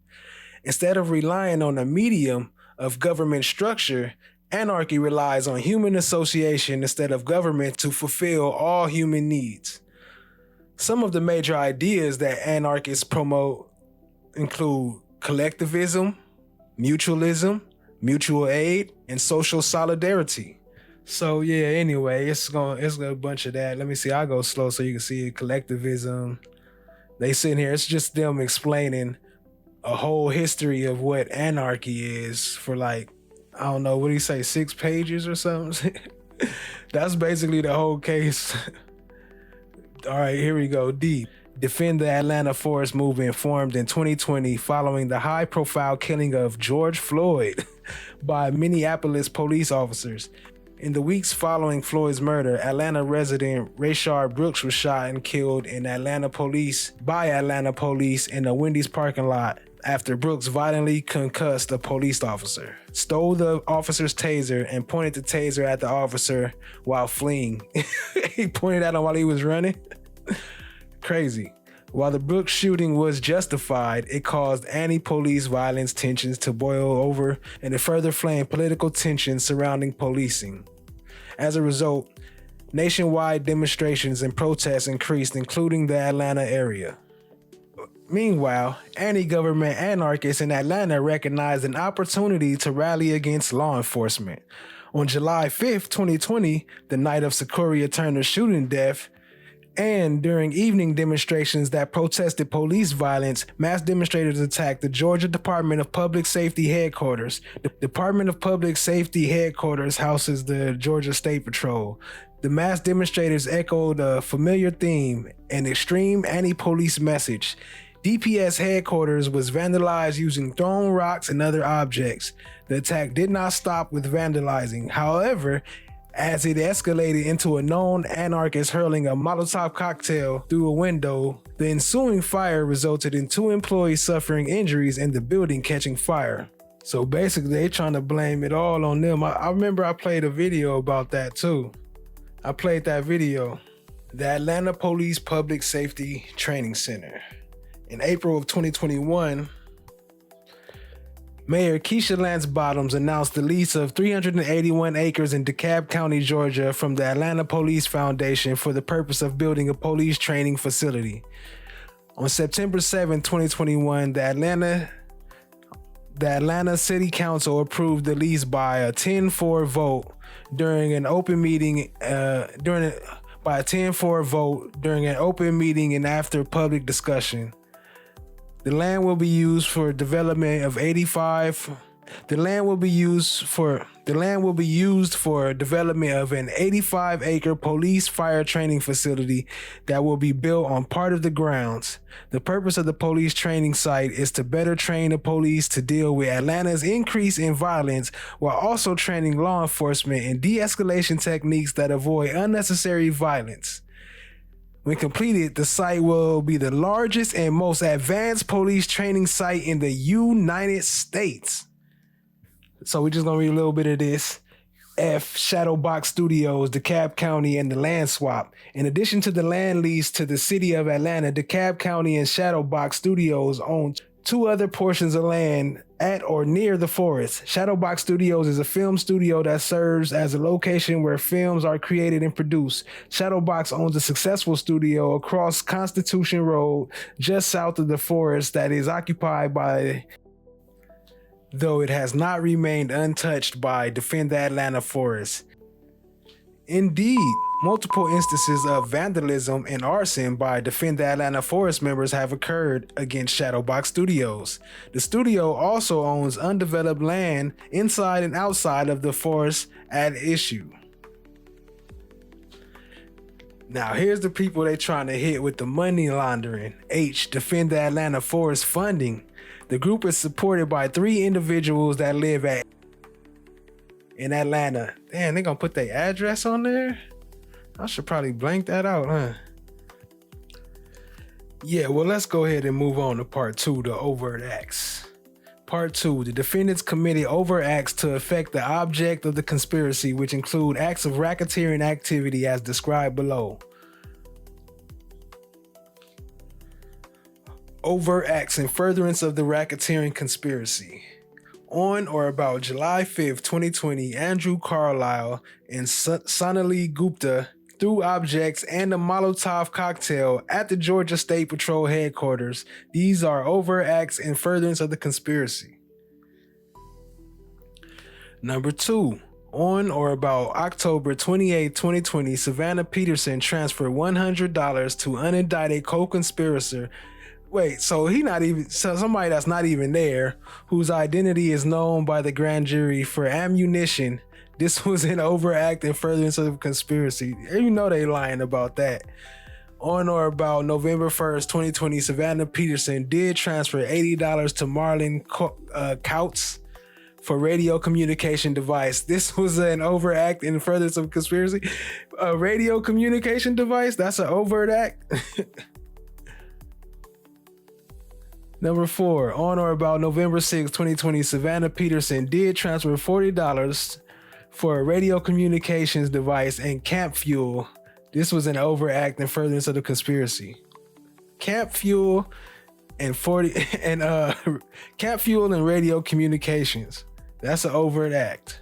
Instead of relying on a medium of government structure, anarchy relies on human association instead of government to fulfill all human needs. Some of the major ideas that anarchists promote include collectivism, mutualism, mutual aid, and social solidarity. So yeah, anyway, it's a bunch of that. Let me see, I'll go slow so you can see it. Collectivism. They sitting here, it's just them explaining a whole history of what anarchy is for, like, I don't know, what do you say, 6 pages or something? That's basically the whole case. All right, here we go. D. Defend the Atlanta Forest movement formed in 2020 following the high-profile killing of George Floyd by Minneapolis police officers. In the weeks following Floyd's murder, Atlanta resident Rayshard Brooks was shot and killed by Atlanta police in a Wendy's parking lot after Brooks violently concussed a police officer, stole the officer's taser, and pointed the taser at the officer while fleeing. He pointed at him while he was running. Crazy. While the Brooks shooting was justified, it caused anti-police violence tensions to boil over and it further flamed political tensions surrounding policing. As a result, nationwide demonstrations and protests increased, including the Atlanta area. Meanwhile, anti-government anarchists in Atlanta recognized an opportunity to rally against law enforcement. On July 5th, 2020, the night of Sequoia Turner's shooting death, and during evening demonstrations that protested police violence, mass demonstrators attacked the Georgia Department of Public Safety headquarters. The Department of Public Safety headquarters houses the Georgia State Patrol. The mass demonstrators echoed a familiar theme, an extreme anti-police message. DPS headquarters was vandalized using thrown rocks and other objects. The attack did not stop with vandalizing. However, as it escalated into a known anarchist hurling a Molotov cocktail through a window, the ensuing fire resulted in 2 employees suffering injuries and the building catching fire. So basically, they're trying to blame it all on them. I remember I played a video about that too. I played that video. The Atlanta Police Public Safety Training Center. In April of 2021, Mayor Keisha Lance Bottoms announced the lease of 381 acres in DeKalb County, Georgia from the Atlanta Police Foundation for the purpose of building a police training facility. On September 7, 2021, the Atlanta The Atlanta City Council approved the lease by a 10-4 vote during an open meeting during an open meeting and after public discussion. The land will be used for development of 85. The land will be used for development of an 85-acre police fire training facility that will be built on part of the grounds. The purpose of the police training site is to better train the police to deal with Atlanta's increase in violence while also training law enforcement in de-escalation techniques that avoid unnecessary violence. When completed, the site will be the largest and most advanced police training site in the United States. So we're just gonna read a little bit of this. Shadowbox Studios, DeKalb County, and the land swap. In addition to the land lease to the city of Atlanta, DeKalb County and Shadowbox Studios own 2 other portions of land at or near the forest. Shadowbox Studios is a film studio that serves as a location where films are created and produced. Shadowbox owns a successful studio across Constitution Road, just south of the forest, that is occupied by, though it has not remained untouched by, Defend the Atlanta Forest. Indeed, multiple instances of vandalism and arson by Defend the Atlanta Forest members have occurred against Shadowbox Studios. The studio also owns undeveloped land inside and outside of the forest at issue. Now here's the people they trying to hit with the money laundering. Defend the Atlanta Forest funding. The group is supported by 3 individuals that live in Atlanta. Damn, they gonna put their address on there? I should probably blank that out, huh? Yeah, well, let's go ahead and move on to part 2, the overt acts. Part 2, the defendants committed overt acts to affect the object of the conspiracy, which include acts of racketeering activity as described below. Overt acts in furtherance of the racketeering conspiracy. On or about July 5th, 2020, Andrew Carlisle and Sonali Gupta threw objects and a Molotov cocktail at the Georgia State Patrol headquarters. These are overt acts in furtherance of the conspiracy. Number 2, on or about October 28, 2020, Savannah Peterson transferred $100 to unindicted co-conspirator. Wait, so somebody that's not even there, whose identity is known by the grand jury for ammunition. This was an overact in furtherance of the conspiracy. You know they lying about that. On or about November 1st, 2020, Savannah Peterson did transfer $80 to Marlon Couts for radio communication device. This was an overact in furtherance of conspiracy. A radio communication device? That's an overt act? Number 4, on or about November 6, 2020, Savannah Peterson did transfer $40 for a radio communications device and camp fuel. This was an overact in furtherance of the conspiracy. Camp fuel and camp fuel and radio communications. That's an overt act.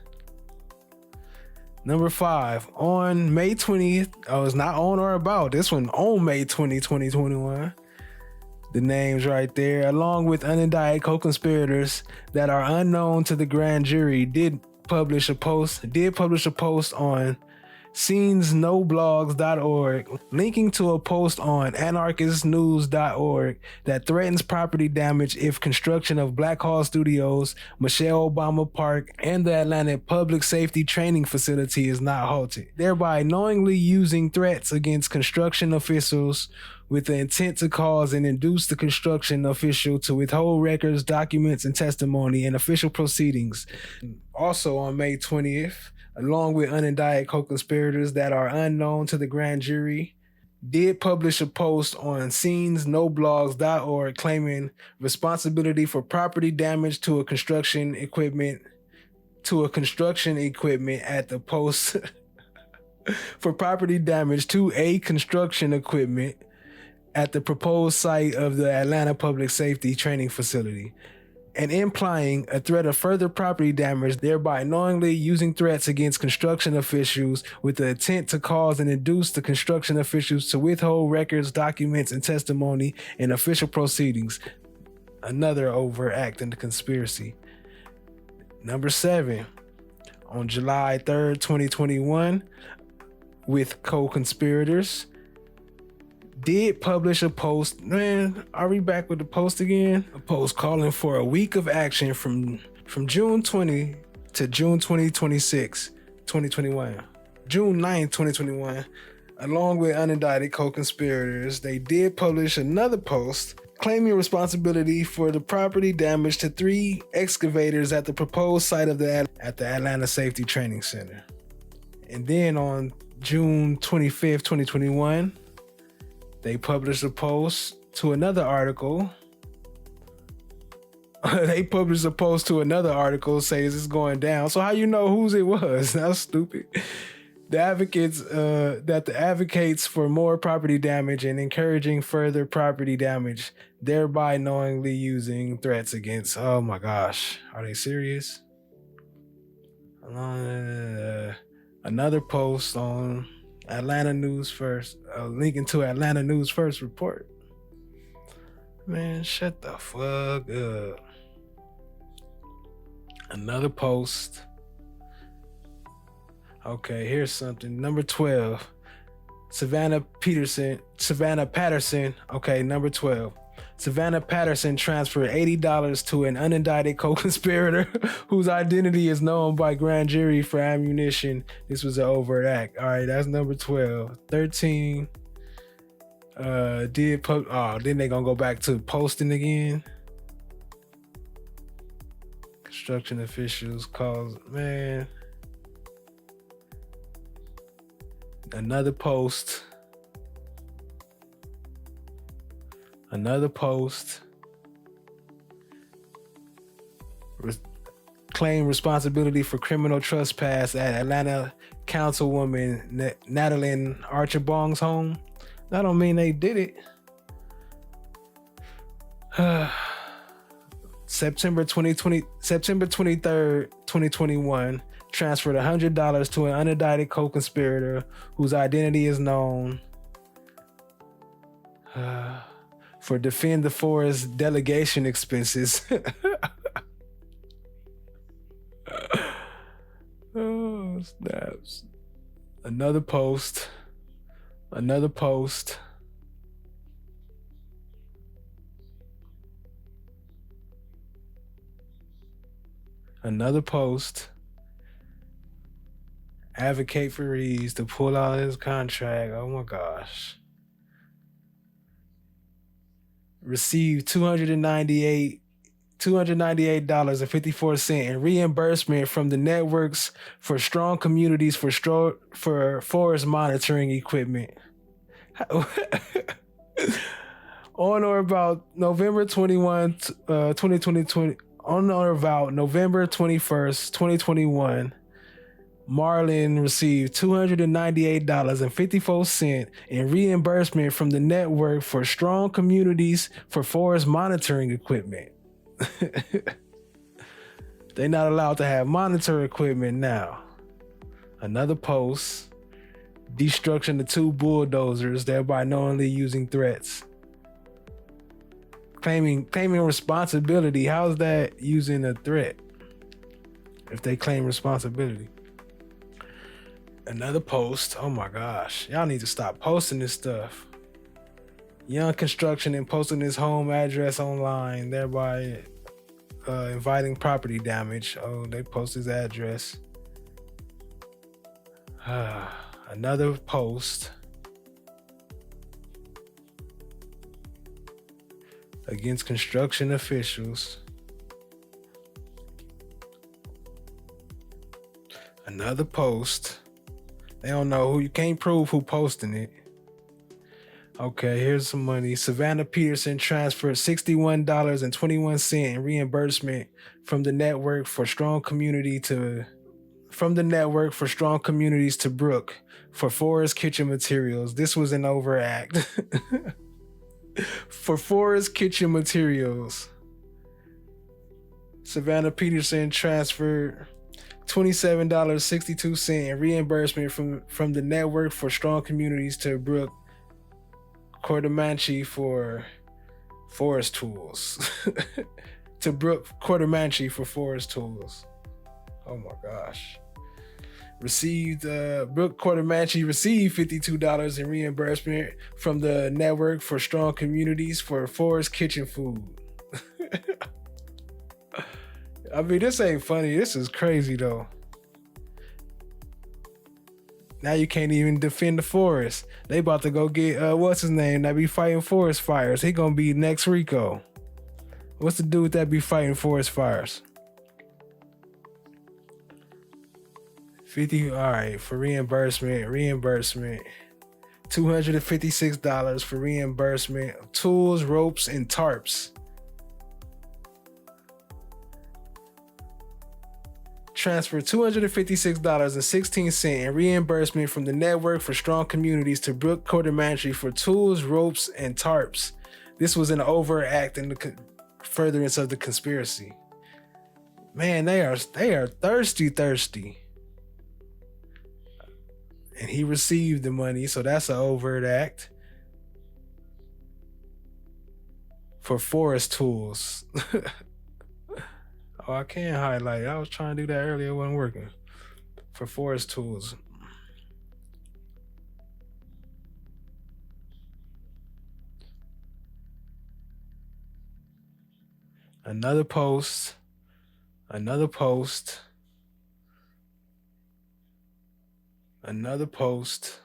Number 5, on May 20th. Oh, it's not on or about. This one on May 20, 2021. The names right there, along with unindicted co-conspirators that are unknown to the grand jury, did publish a post on scenesnoblogs.org, linking to a post on anarchistnews.org that threatens property damage if construction of Black Hall Studios, Michelle Obama Park, and the Atlanta Public Safety Training Facility is not halted, thereby knowingly using threats against construction officials with the intent to cause and induce the construction official to withhold records, documents, and testimony in official proceedings. Also on May 20th, along with unindicted co-conspirators that are unknown to the grand jury, did publish a post on scenesnoblogs.org claiming responsibility for property damage to a construction equipment at the post for property damage to a construction equipment at the proposed site of the Atlanta Public Safety Training Facility, and implying a threat of further property damage, thereby knowingly using threats against construction officials with the intent to cause and induce the construction officials to withhold records, documents, and testimony in official proceedings. Another overt act in the conspiracy. Number 7, on July 3rd, 2021, with co-conspirators, did publish a post. Man, are we back with the post again? A post calling for a week of action from June 20 to June 2021. June 9th, 2021, along with unindicted co-conspirators, they did publish another post claiming responsibility for the property damage to 3 excavators at the proposed site of the Atlanta Safety Training Center. And then on June 25th, 2021, they published a post to another article. They published a post to another article says it's going down. So how you know whose it was? That's stupid. The advocates for more property damage and encouraging further property damage, thereby knowingly using threats against. Oh my gosh, are they serious? Another post on Atlanta News First, linking to Atlanta News First report. Man, shut the fuck up. Another post. Okay, here's something. Number 12, Savannah Patterson. Okay, number 12. Savannah Patterson transferred $80 to an unindicted co-conspirator whose identity is known by grand jury for ammunition. This was an overt act. All right, that's number 12. 13. Then they gonna go back to posting again. Construction officials calls, man. Another post. Claim responsibility for criminal trespass at Atlanta Councilwoman Natalie Archibong's home. That don't mean they did it. September 23rd, 2021, transferred $100 to an unindicted co-conspirator whose identity is known for Defend the Forest delegation expenses. Oh, snaps. Another post. Advocate for Reeves to pull out his contract. Oh my gosh. Received $298.54 in reimbursement from the networks for strong communities for forest monitoring equipment. On or about November 21, 2020, on or about November 21st, 2021, Marlin received $298.54 in reimbursement from the network for strong communities for forest monitoring equipment. They're not allowed to have monitor equipment now. Another post. Destruction of 2 bulldozers, thereby knowingly using threats. Claiming responsibility. How's that using a threat? If they claim responsibility. Another post. Oh my gosh. Y'all need to stop posting this stuff. Young Construction and posting his home address online, thereby inviting property damage. Oh, they post his address. Another post against construction officials. Another post. They don't know who, you can't prove who posting it. Okay, here's some money. Savannah Peterson transferred $61.21 in reimbursement from the network for strong communities to Brook for forest kitchen materials. This was an overact. For forest kitchen materials. Savannah Peterson transferred $27.62 in reimbursement from the network for strong communities to Brook Quartermanchi for forest tools. To Brook Quartermanchi for forest tools. Oh my gosh. Brooke Quartermanchi received $52 in reimbursement from the Network for Strong Communities for Forest Kitchen food. I mean, this ain't funny. This is crazy though. Now you can't even defend the forest. They about to go get what's his name that be fighting forest fires. He gonna be next RICO. What's the dude that be fighting forest fires? 50, all right, for reimbursement, $256 for reimbursement of tools, ropes, and tarps. Transfer $256.16 in reimbursement from the Network for Strong Communities to Brooke Quartermanchi for tools, ropes, and tarps. This was an overact in the furtherance of the conspiracy. Man, they are thirsty. And he received the money, so that's an overt act. For forest tools. Oh, I can't highlight it. I was trying to do that earlier, it wasn't working. For forest tools. Another post. Another post. Another post.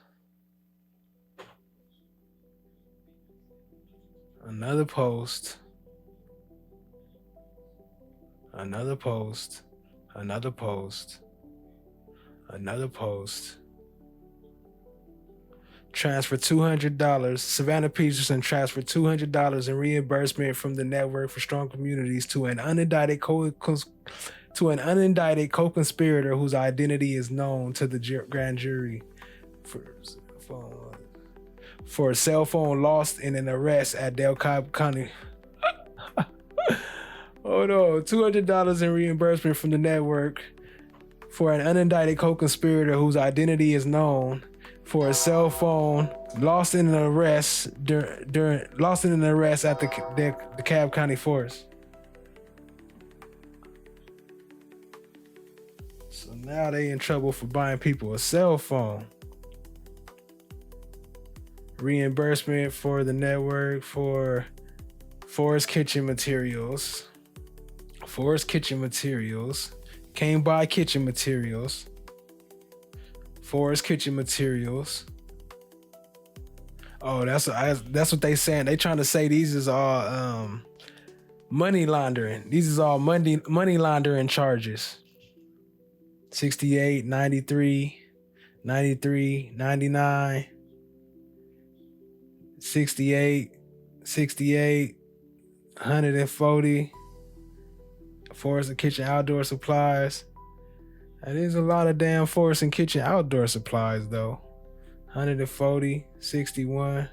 Another post. Another post. Another post. Another post. Transfer $200. Savannah Peterson transferred $200 in reimbursement from the Network for Strong Communities to an unindicted co-conspirator whose identity is known to the grand jury for a cell phone lost in an arrest at DeKalb County. Hold on, $200 in reimbursement from the Network for an unindicted co-conspirator whose identity is known for a cell phone lost in an arrest at the DeKalb County Forest. So now they in trouble for buying people a cell phone. Reimbursement for the Network for Forest Kitchen Materials. Forest Kitchen Materials. Can't buy kitchen materials. Forest Kitchen Materials. Oh, that's what they saying. They trying to say these is all money laundering. These is all money laundering charges. 68, 93, 93, 99, 68, 68, 140. Forest and kitchen outdoor supplies. That is a lot of damn forest and kitchen outdoor supplies though. 140, 61.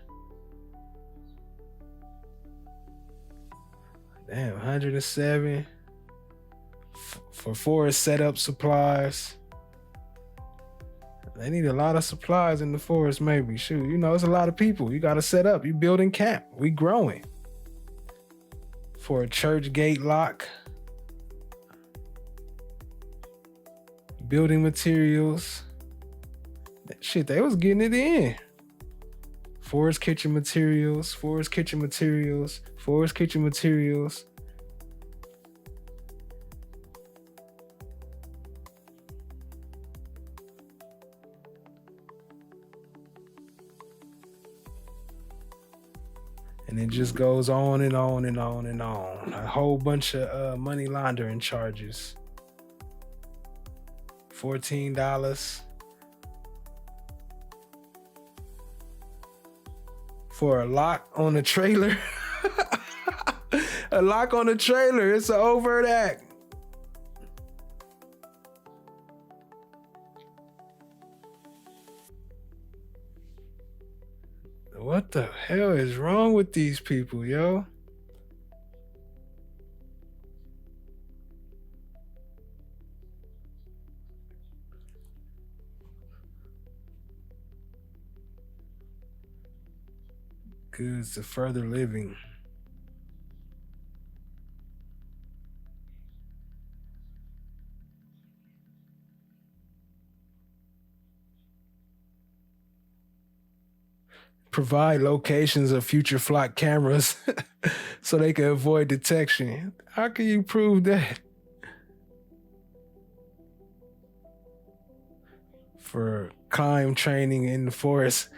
Damn, 107. For forest setup supplies. They need a lot of supplies in the forest maybe. Shoot, you know, it's a lot of people. You gotta set up. You building camp. We growing. For a church gate lock. Building materials. Shit, they was getting it in. Forest kitchen materials, forest kitchen materials, forest kitchen materials. And it just goes on and on and on and on. A whole bunch of money laundering charges. $14 for a lock on a trailer. A lock on a trailer. It's an overt act. What the hell is wrong with these people, yo? Goods to further living. provide locations of future flock cameras so they can avoid detection. How can you prove that? For climb training in the forest.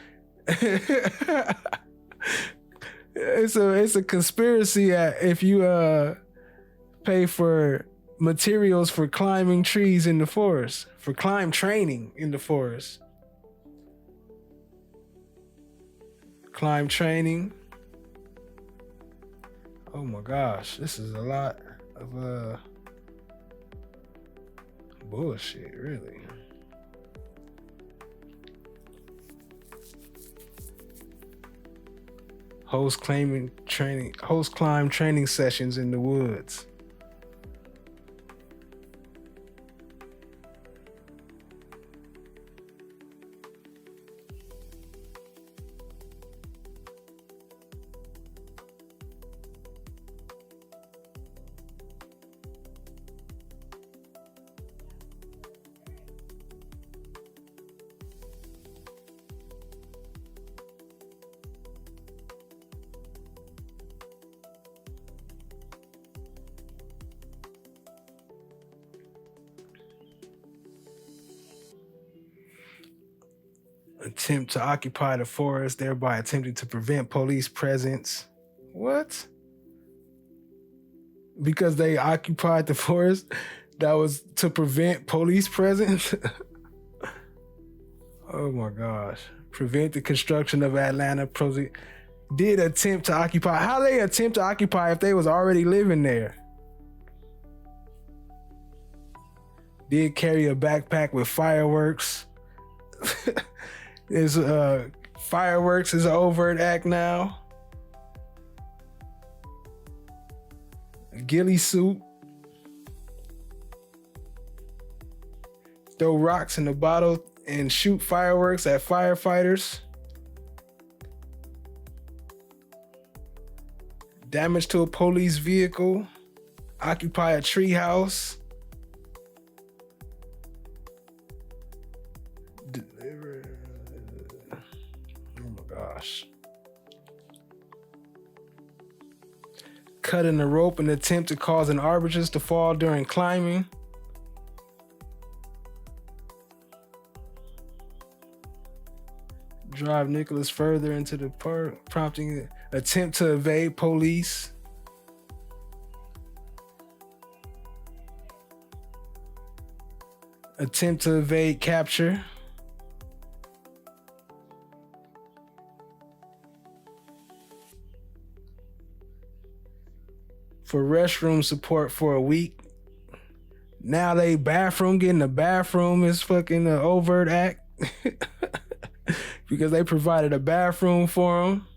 It's a conspiracy if you pay for materials for climbing trees in the forest, for climb training in the forest. Climb training. Oh my gosh, this is a lot of bullshit, really. Host climb training sessions in the woods. Attempt to occupy the forest, thereby attempting to prevent police presence. What? Because they occupied the forest, that was to prevent police presence? Oh my gosh. Prevent the construction of Atlanta project. Did attempt to occupy. How they attempt to occupy if they was already living there? Did carry a backpack with fireworks. Is fireworks is an overt act now. A ghillie suit. Throw rocks in a bottle and shoot fireworks at firefighters. Damage to a police vehicle. Occupy a treehouse. Gosh. Cutting the rope in an attempt to cause an arbutus to fall during climbing. Drive Nicholas further into the park, prompting attempt to evade police. Attempt to evade capture. For restroom support for a week. Now they getting a bathroom is fucking an overt act. Because they provided a bathroom for them.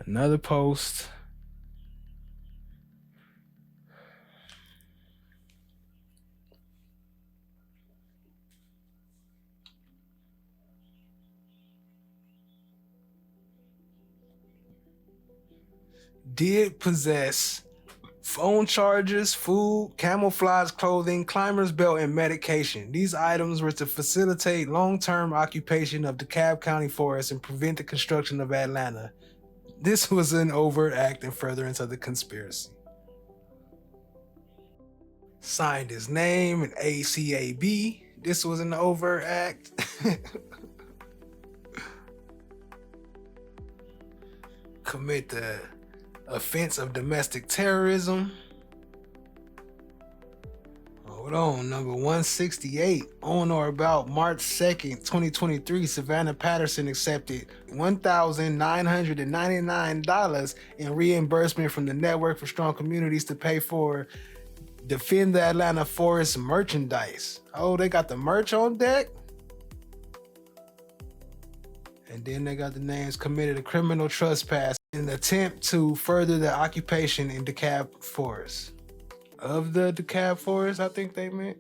Another post. Did possess phone chargers, food, camouflage clothing, climber's belt, and medication. These items were to facilitate long-term occupation of DeKalb County forest and prevent the construction of Atlanta. This was an overt act in furtherance of the conspiracy. Signed his name in ACAB. This was an overt act. Commit the offense of domestic terrorism. Hold on, number 168. On or about March 2nd, 2023, Savannah Patterson accepted $1,999 in reimbursement from the Network for Strong Communities to pay for Defend the Atlanta Forest merchandise. Oh, they got the merch on deck? And then they got the names: committed a criminal trespass in an attempt to further the occupation in DeKalb Forest. Of the DeKalb Forest, I think they meant.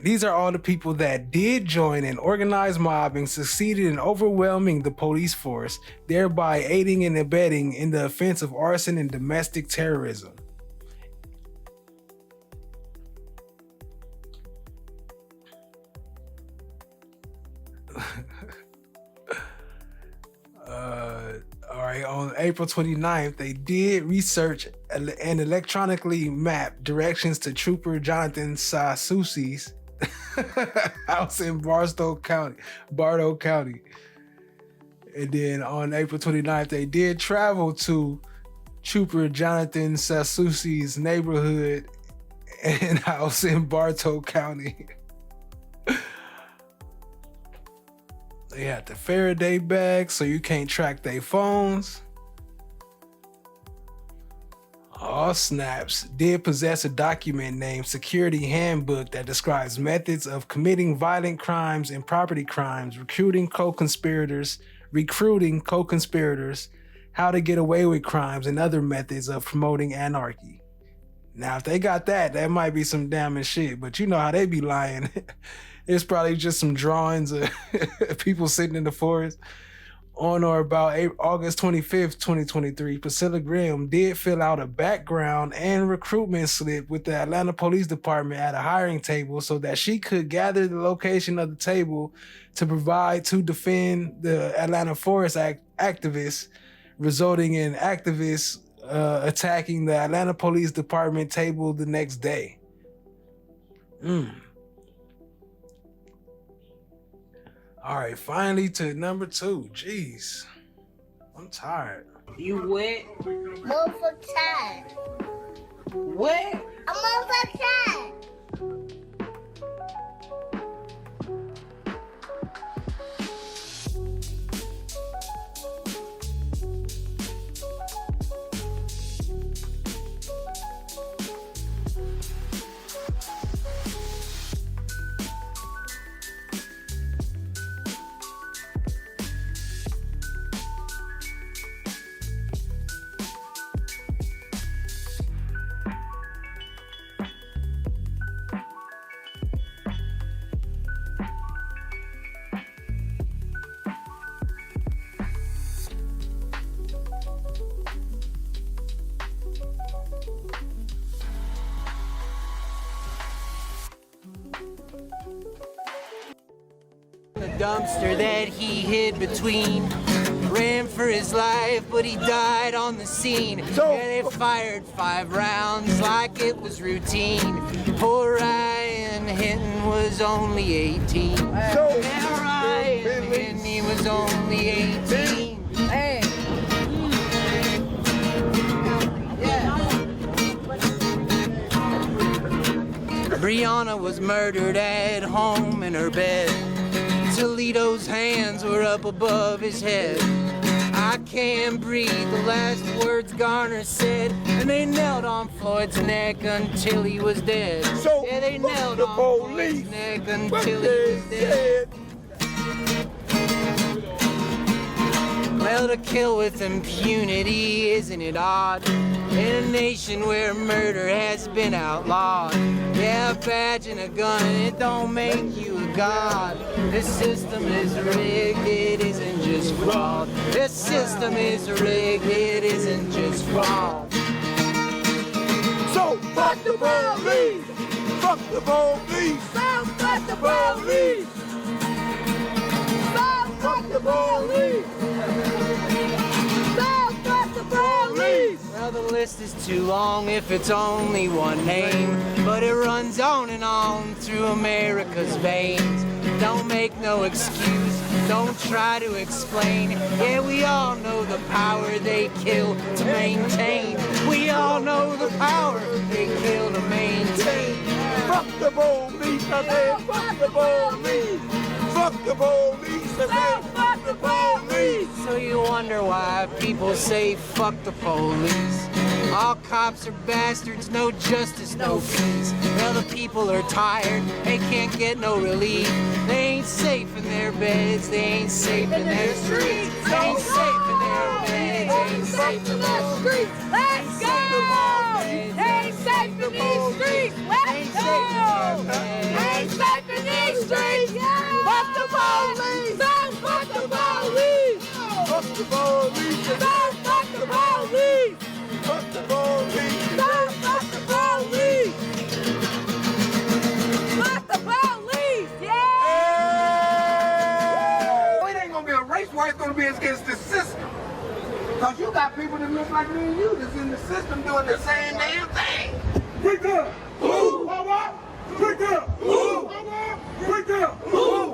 these are all the people that did join an organized mob and succeeded in overwhelming the police force, thereby aiding and abetting in the offense of arson and domestic terrorism. All right, on April 29th, they did research and electronically map directions to Trooper Jonathan Sasusi's house in Barstow County. And then on April 29th, they did travel to Trooper Jonathan Sasusi's neighborhood and house in Bartow County. They had the Faraday bag so you can't track their phones. All snaps did possess a document named Security Handbook that describes methods of committing violent crimes and property crimes, recruiting co-conspirators, how to get away with crimes, and other methods of promoting anarchy. Now, if they got that, that might be some damning shit, but you know how they be lying. It's probably just some drawings of people sitting in the forest. On or about August 25th, 2023, Priscilla Graham did fill out a background and recruitment slip with the Atlanta Police Department at a hiring table so that she could gather the location of the table to defend the Atlanta Forest activists, resulting in activists attacking the Atlanta Police Department table the next day. All right, finally to number 2. Jeez, I'm tired. You wet? Move for time. What? I'm over time. Dumpster that he hid between. Ran for his life, but he died on the scene. Yeah, they fired 5 rounds like it was routine. Poor Ryan Hinton was only 18. Yeah, Ryan Hinton, he was only 18. Hey. Brianna was murdered at home in her bed. Toledo's hands were up above his head. I can't breathe, the last words Garner said. And they knelt on Floyd's neck until he was dead. Yeah, they knelt on Floyd's neck until he was dead. Well, to kill with impunity, isn't it odd? In a nation where murder has been outlawed. Yeah, a badge and a gun, it don't make you a god. This system is rigged, it isn't just fraud. This system is rigged, it isn't just fraud. So fuck the police! Fuck the police! Fuck the police! Fuck the police! Fuck the police! Well, the list is too long if it's only one name, but it runs on and on through America's veins. Don't make no excuse, don't try to explain. Yeah, we all know the power they kill to maintain. We all know the power they kill to maintain. Fuck the police, I said fuck the police! Fuck the police, I said fuck the police! So you wonder why people say fuck the police. All cops are bastards, no justice, no peace. Well, the people are tired, they can't get no relief. They ain't safe in their beds, they ain't safe in their streets. They ain't safe in their beds, they ain't safe in their streets. Let's go! They ain't safe in these streets. Let's go! Ain't safe in these streets. Fuck the police. Fuck the police. Fuck the police. Fuck the police. Fuck the police. Fuck the police. Fuck the police. Yeah. It ain't gonna be a race war. It's gonna be against the system. Cause you got people that look like me and you that's in the system doing the same damn thing. Pick up. Ooh. Pick up. Ooh. Pick up. Ooh.